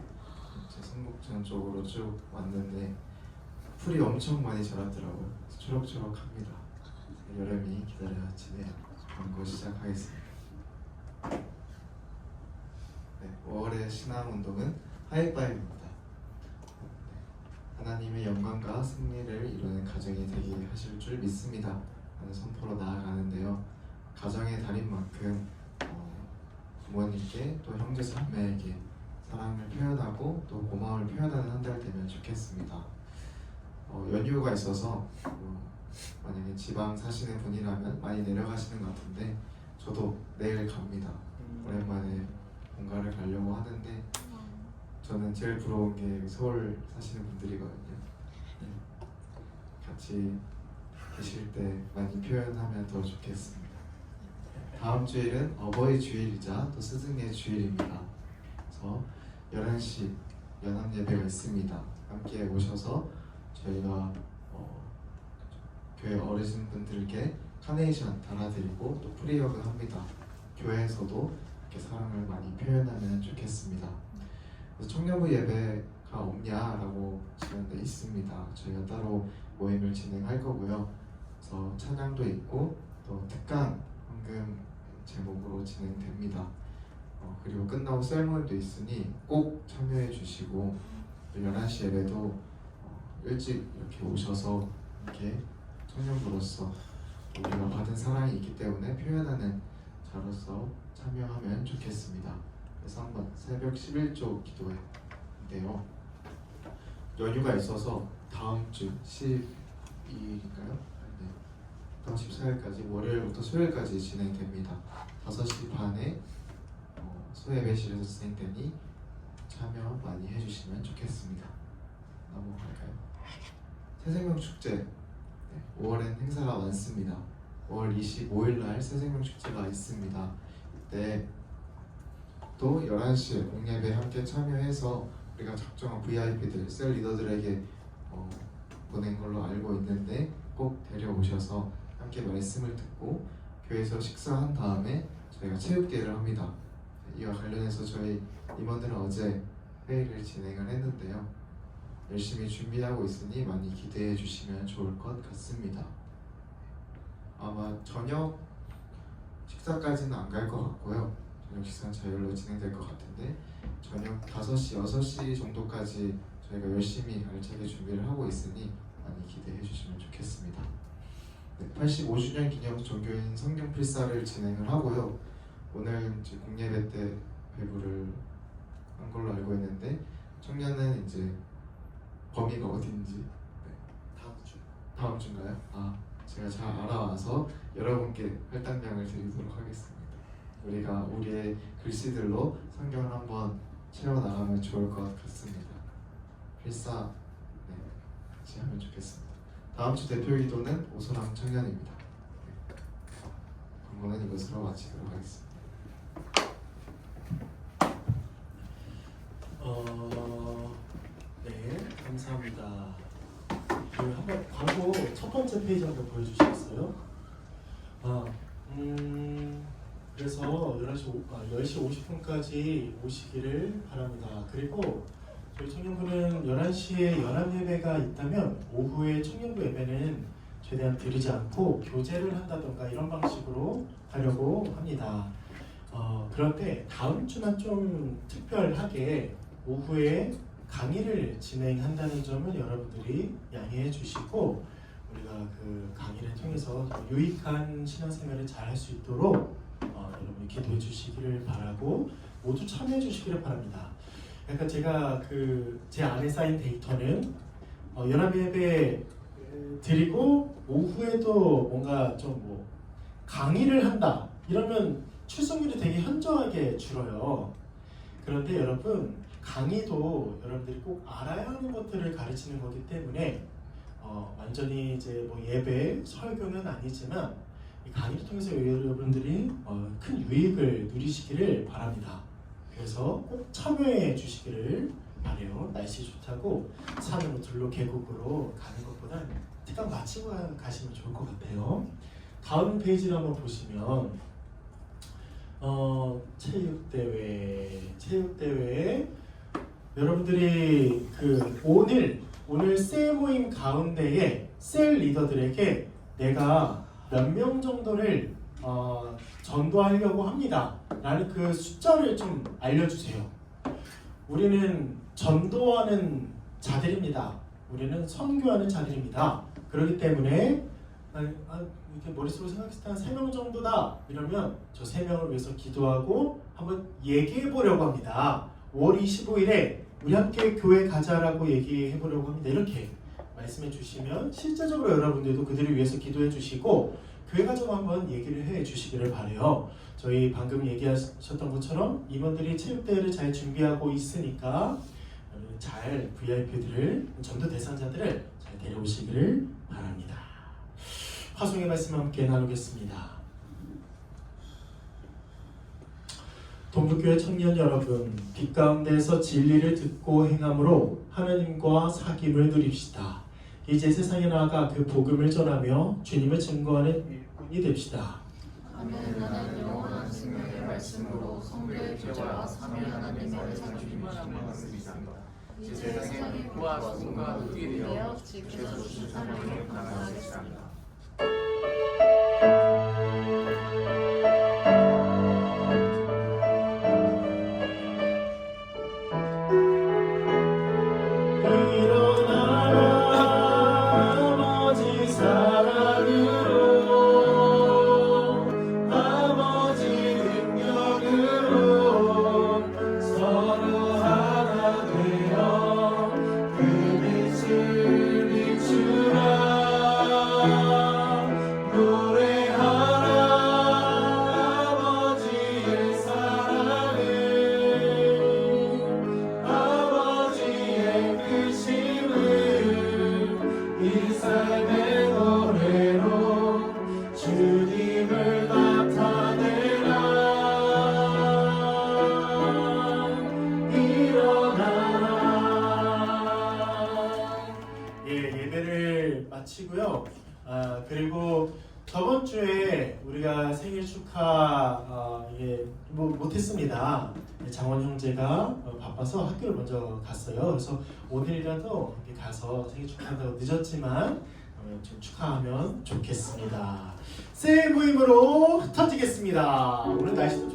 제 성북천 쪽으로 쭉 왔는데 풀이 엄청 많이 자랐더라고요. 초록초록합니다. 여름이 기다려지네요. 광고 시작하겠습니다. 네, 5월의 신앙운동은 하이파이브입니다. 하나님의 영광과 승리를 이루는 가정이 되게 하실 줄 믿습니다 하는 선포로 나아가는데요. 가정의 달인 만큼 부모님께 또 형제 자매에게 사랑을 표현하고 또 고마움을 표현하는 한 달 되면 좋겠습니다. 연휴가 있어서 만약에 지방 사시는 분이라면 많이 내려가시는 것 같은데 저도 내일 갑니다. 오랜만에 본가를 가려고 하는데 저는 제일 부러운 게 서울 사시는 분들이거든요. 같이 계실 때 많이 표현하면 더 좋겠습니다. 다음 주일은 어버이 주일이자 또 스승의 주일입니다. 그래서 11시 연합 예배가 있습니다. 함께 오셔서 저희가 교회 어르신분들께 카네이션 달아드리고 또 프리허그 합니다. 교회에서도 이렇게 사랑을 많이 표현하면 좋겠습니다. 그래서 청년부 예배가 없냐라고 질문돼 있습니다. 저희가 따로 모임을 진행할 거고요. 그래서 찬양도 있고 또 특강 헌금 제목으로 진행됩니다. 그리고 끝나고 셀모니도 있으니 꼭 참여해 주시고 또 11시 예배도 일찍 이렇게 오셔서 이렇게 청년부로서 우리가 받은 사랑이 있기 때문에 표현하는 자로서 참여하면 좋겠습니다. 그래서 한번 새벽 11조 기도회인데요. 연휴가 있어서 다음 주 12일인가요? 네. 다음 14일까지 월요일부터 수요일까지 진행됩니다. 5시 반에 소예배실에서 진행되니 참여 많이 해주시면 좋겠습니다. 넘어갈까요? 새생명 축제, 네, 5월엔 행사가 많습니다. 5월 25일 날 새생명 축제가 있습니다. 이때 또 11시에 공예배 함께 참여해서 우리가 작정한 VIP들, 셀 리더들에게 보낸 걸로 알고 있는데 꼭 데려오셔서 함께 말씀을 듣고 교회에서 식사한 다음에 저희가 체육대회를 합니다. 이와 관련해서 저희 임원들은 어제 회의를 진행을 했는데요. 열심히 준비하고 있으니 많이 기대해 주시면 좋을 것 같습니다. 아마 저녁 식사까지는 안 갈 것 같고요. 저녁 식사는 자율로 진행될 것 같은데 저녁 5시, 6시 정도까지 저희가 열심히 알차게 준비를 하고 있으니 많이 기대해 주시면 좋겠습니다. 네, 85주년 기념 종교인 성경 필사를 진행을 하고요. 오늘 이제 공예배 때 배부를 한 걸로 알고 있는데 청년은 이제 범위가 어딘지 다음 주인가요? 제가 잘 알아와서 여러분께 할당량을 드리도록 하겠습니다. 우리가 우리의 글씨들로 성경을 한번 채워나가면 좋을 것 같습니다. 필사 같이 하면 좋겠습니다. 다음 주 대표 기도는 오소랑 청년입니다. 광고는 이것으로 마치도록 하겠습니다. 네, 감사합니다. 한번 광고 첫 번째 페이지 한번 보여주시겠어요? 그래서 10시 50분까지 오시기를 바랍니다. 그리고 저희 청년부는 11시에 연합 예배가 있다면 오후에 청년부 예배는 최대한 드리지 않고 교제를 한다던가 이런 방식으로 하려고 합니다. 그런데 다음 주만 좀 특별하게 오후에 강의를 진행한다는 점은 여러분들이 양해해 주시고 우리가 그 강의를 통해서 유익한 신앙생활을 잘 할 수 있도록 여러분이 기도해 주시기를 바라고 모두 참여해 주시기를 바랍니다. 약간 제가 제 안에 쌓인 데이터는 연합예배 드리고 오후에도 뭔가 좀 뭐 강의를 한다 이러면 출석률이 되게 현저하게 줄어요. 그런데 여러분 강의도 여러분들이 꼭 알아야 하는 것들을 가르치는 거기 때문에 완전히 이제 뭐 예배 설교는 아니지만 이 강의를 통해서 여러분들이 큰 유익을 누리시기를 바랍니다. 그래서 꼭 참여해 주시기를 바래요. 날씨 좋다고 산으로 둘러 계곡으로 가는 것보다 특강 마치고 가시면 좋을 것 같아요. 다음 페이지를 한번 보시면 체육대회 여러분들이 오늘 셀 모임 가운데에 셀 리더들에게 내가 몇 명 정도를 전도하려고 합니다 라는 그 숫자를 좀 알려주세요. 우리는 전도하는 자들입니다. 우리는 선교하는 자들입니다. 그렇기 때문에 이렇게 머릿속으로 생각했을 때 한 3명 정도다 이러면 저 3명을 위해서 기도하고 한번 얘기해 보려고 합니다. 5월 25일에 우리 함께 교회 가자라고 얘기해 보려고 합니다. 이렇게 말씀해 주시면 실제적으로 여러분들도 그들을 위해서 기도해 주시고 교회 가자고 한번 얘기를 해 주시기를 바라요. 저희 방금 얘기하셨던 것처럼 임원들이 체육대회를 잘 준비하고 있으니까 잘 VIP들을 전도 대상자들을 잘 데려오시기를 바랍니다. 화송의 말씀 함께 나누겠습니다. 동북교회 청년 여러분, 빛 가운데서 진리를 듣고 행함으로 하나님과 사귐을 누립시다. 이제 세상에 나아가 그 복음을 전하며 주님을 증거하는 일꾼이 됩시다. 아멘. 나는 영원한 생명의 말씀으로 성도의 교제와 삼위 하나님의 은사를 믿습니다. 이제 세상의 빛과 소금과 흙이 되어 지켜서 주신 하나님을 감사하겠습니다. 마치고요. 그리고 저번 주에 우리가 생일 축하 못했습니다. 장원 형제가 바빠서 학교를 먼저 갔어요. 그래서 오늘이라도 가서 생일 축하한다고 늦었지만 좀 축하하면 좋겠습니다. 새해 모임으로 터지겠습니다. 오늘 날씨도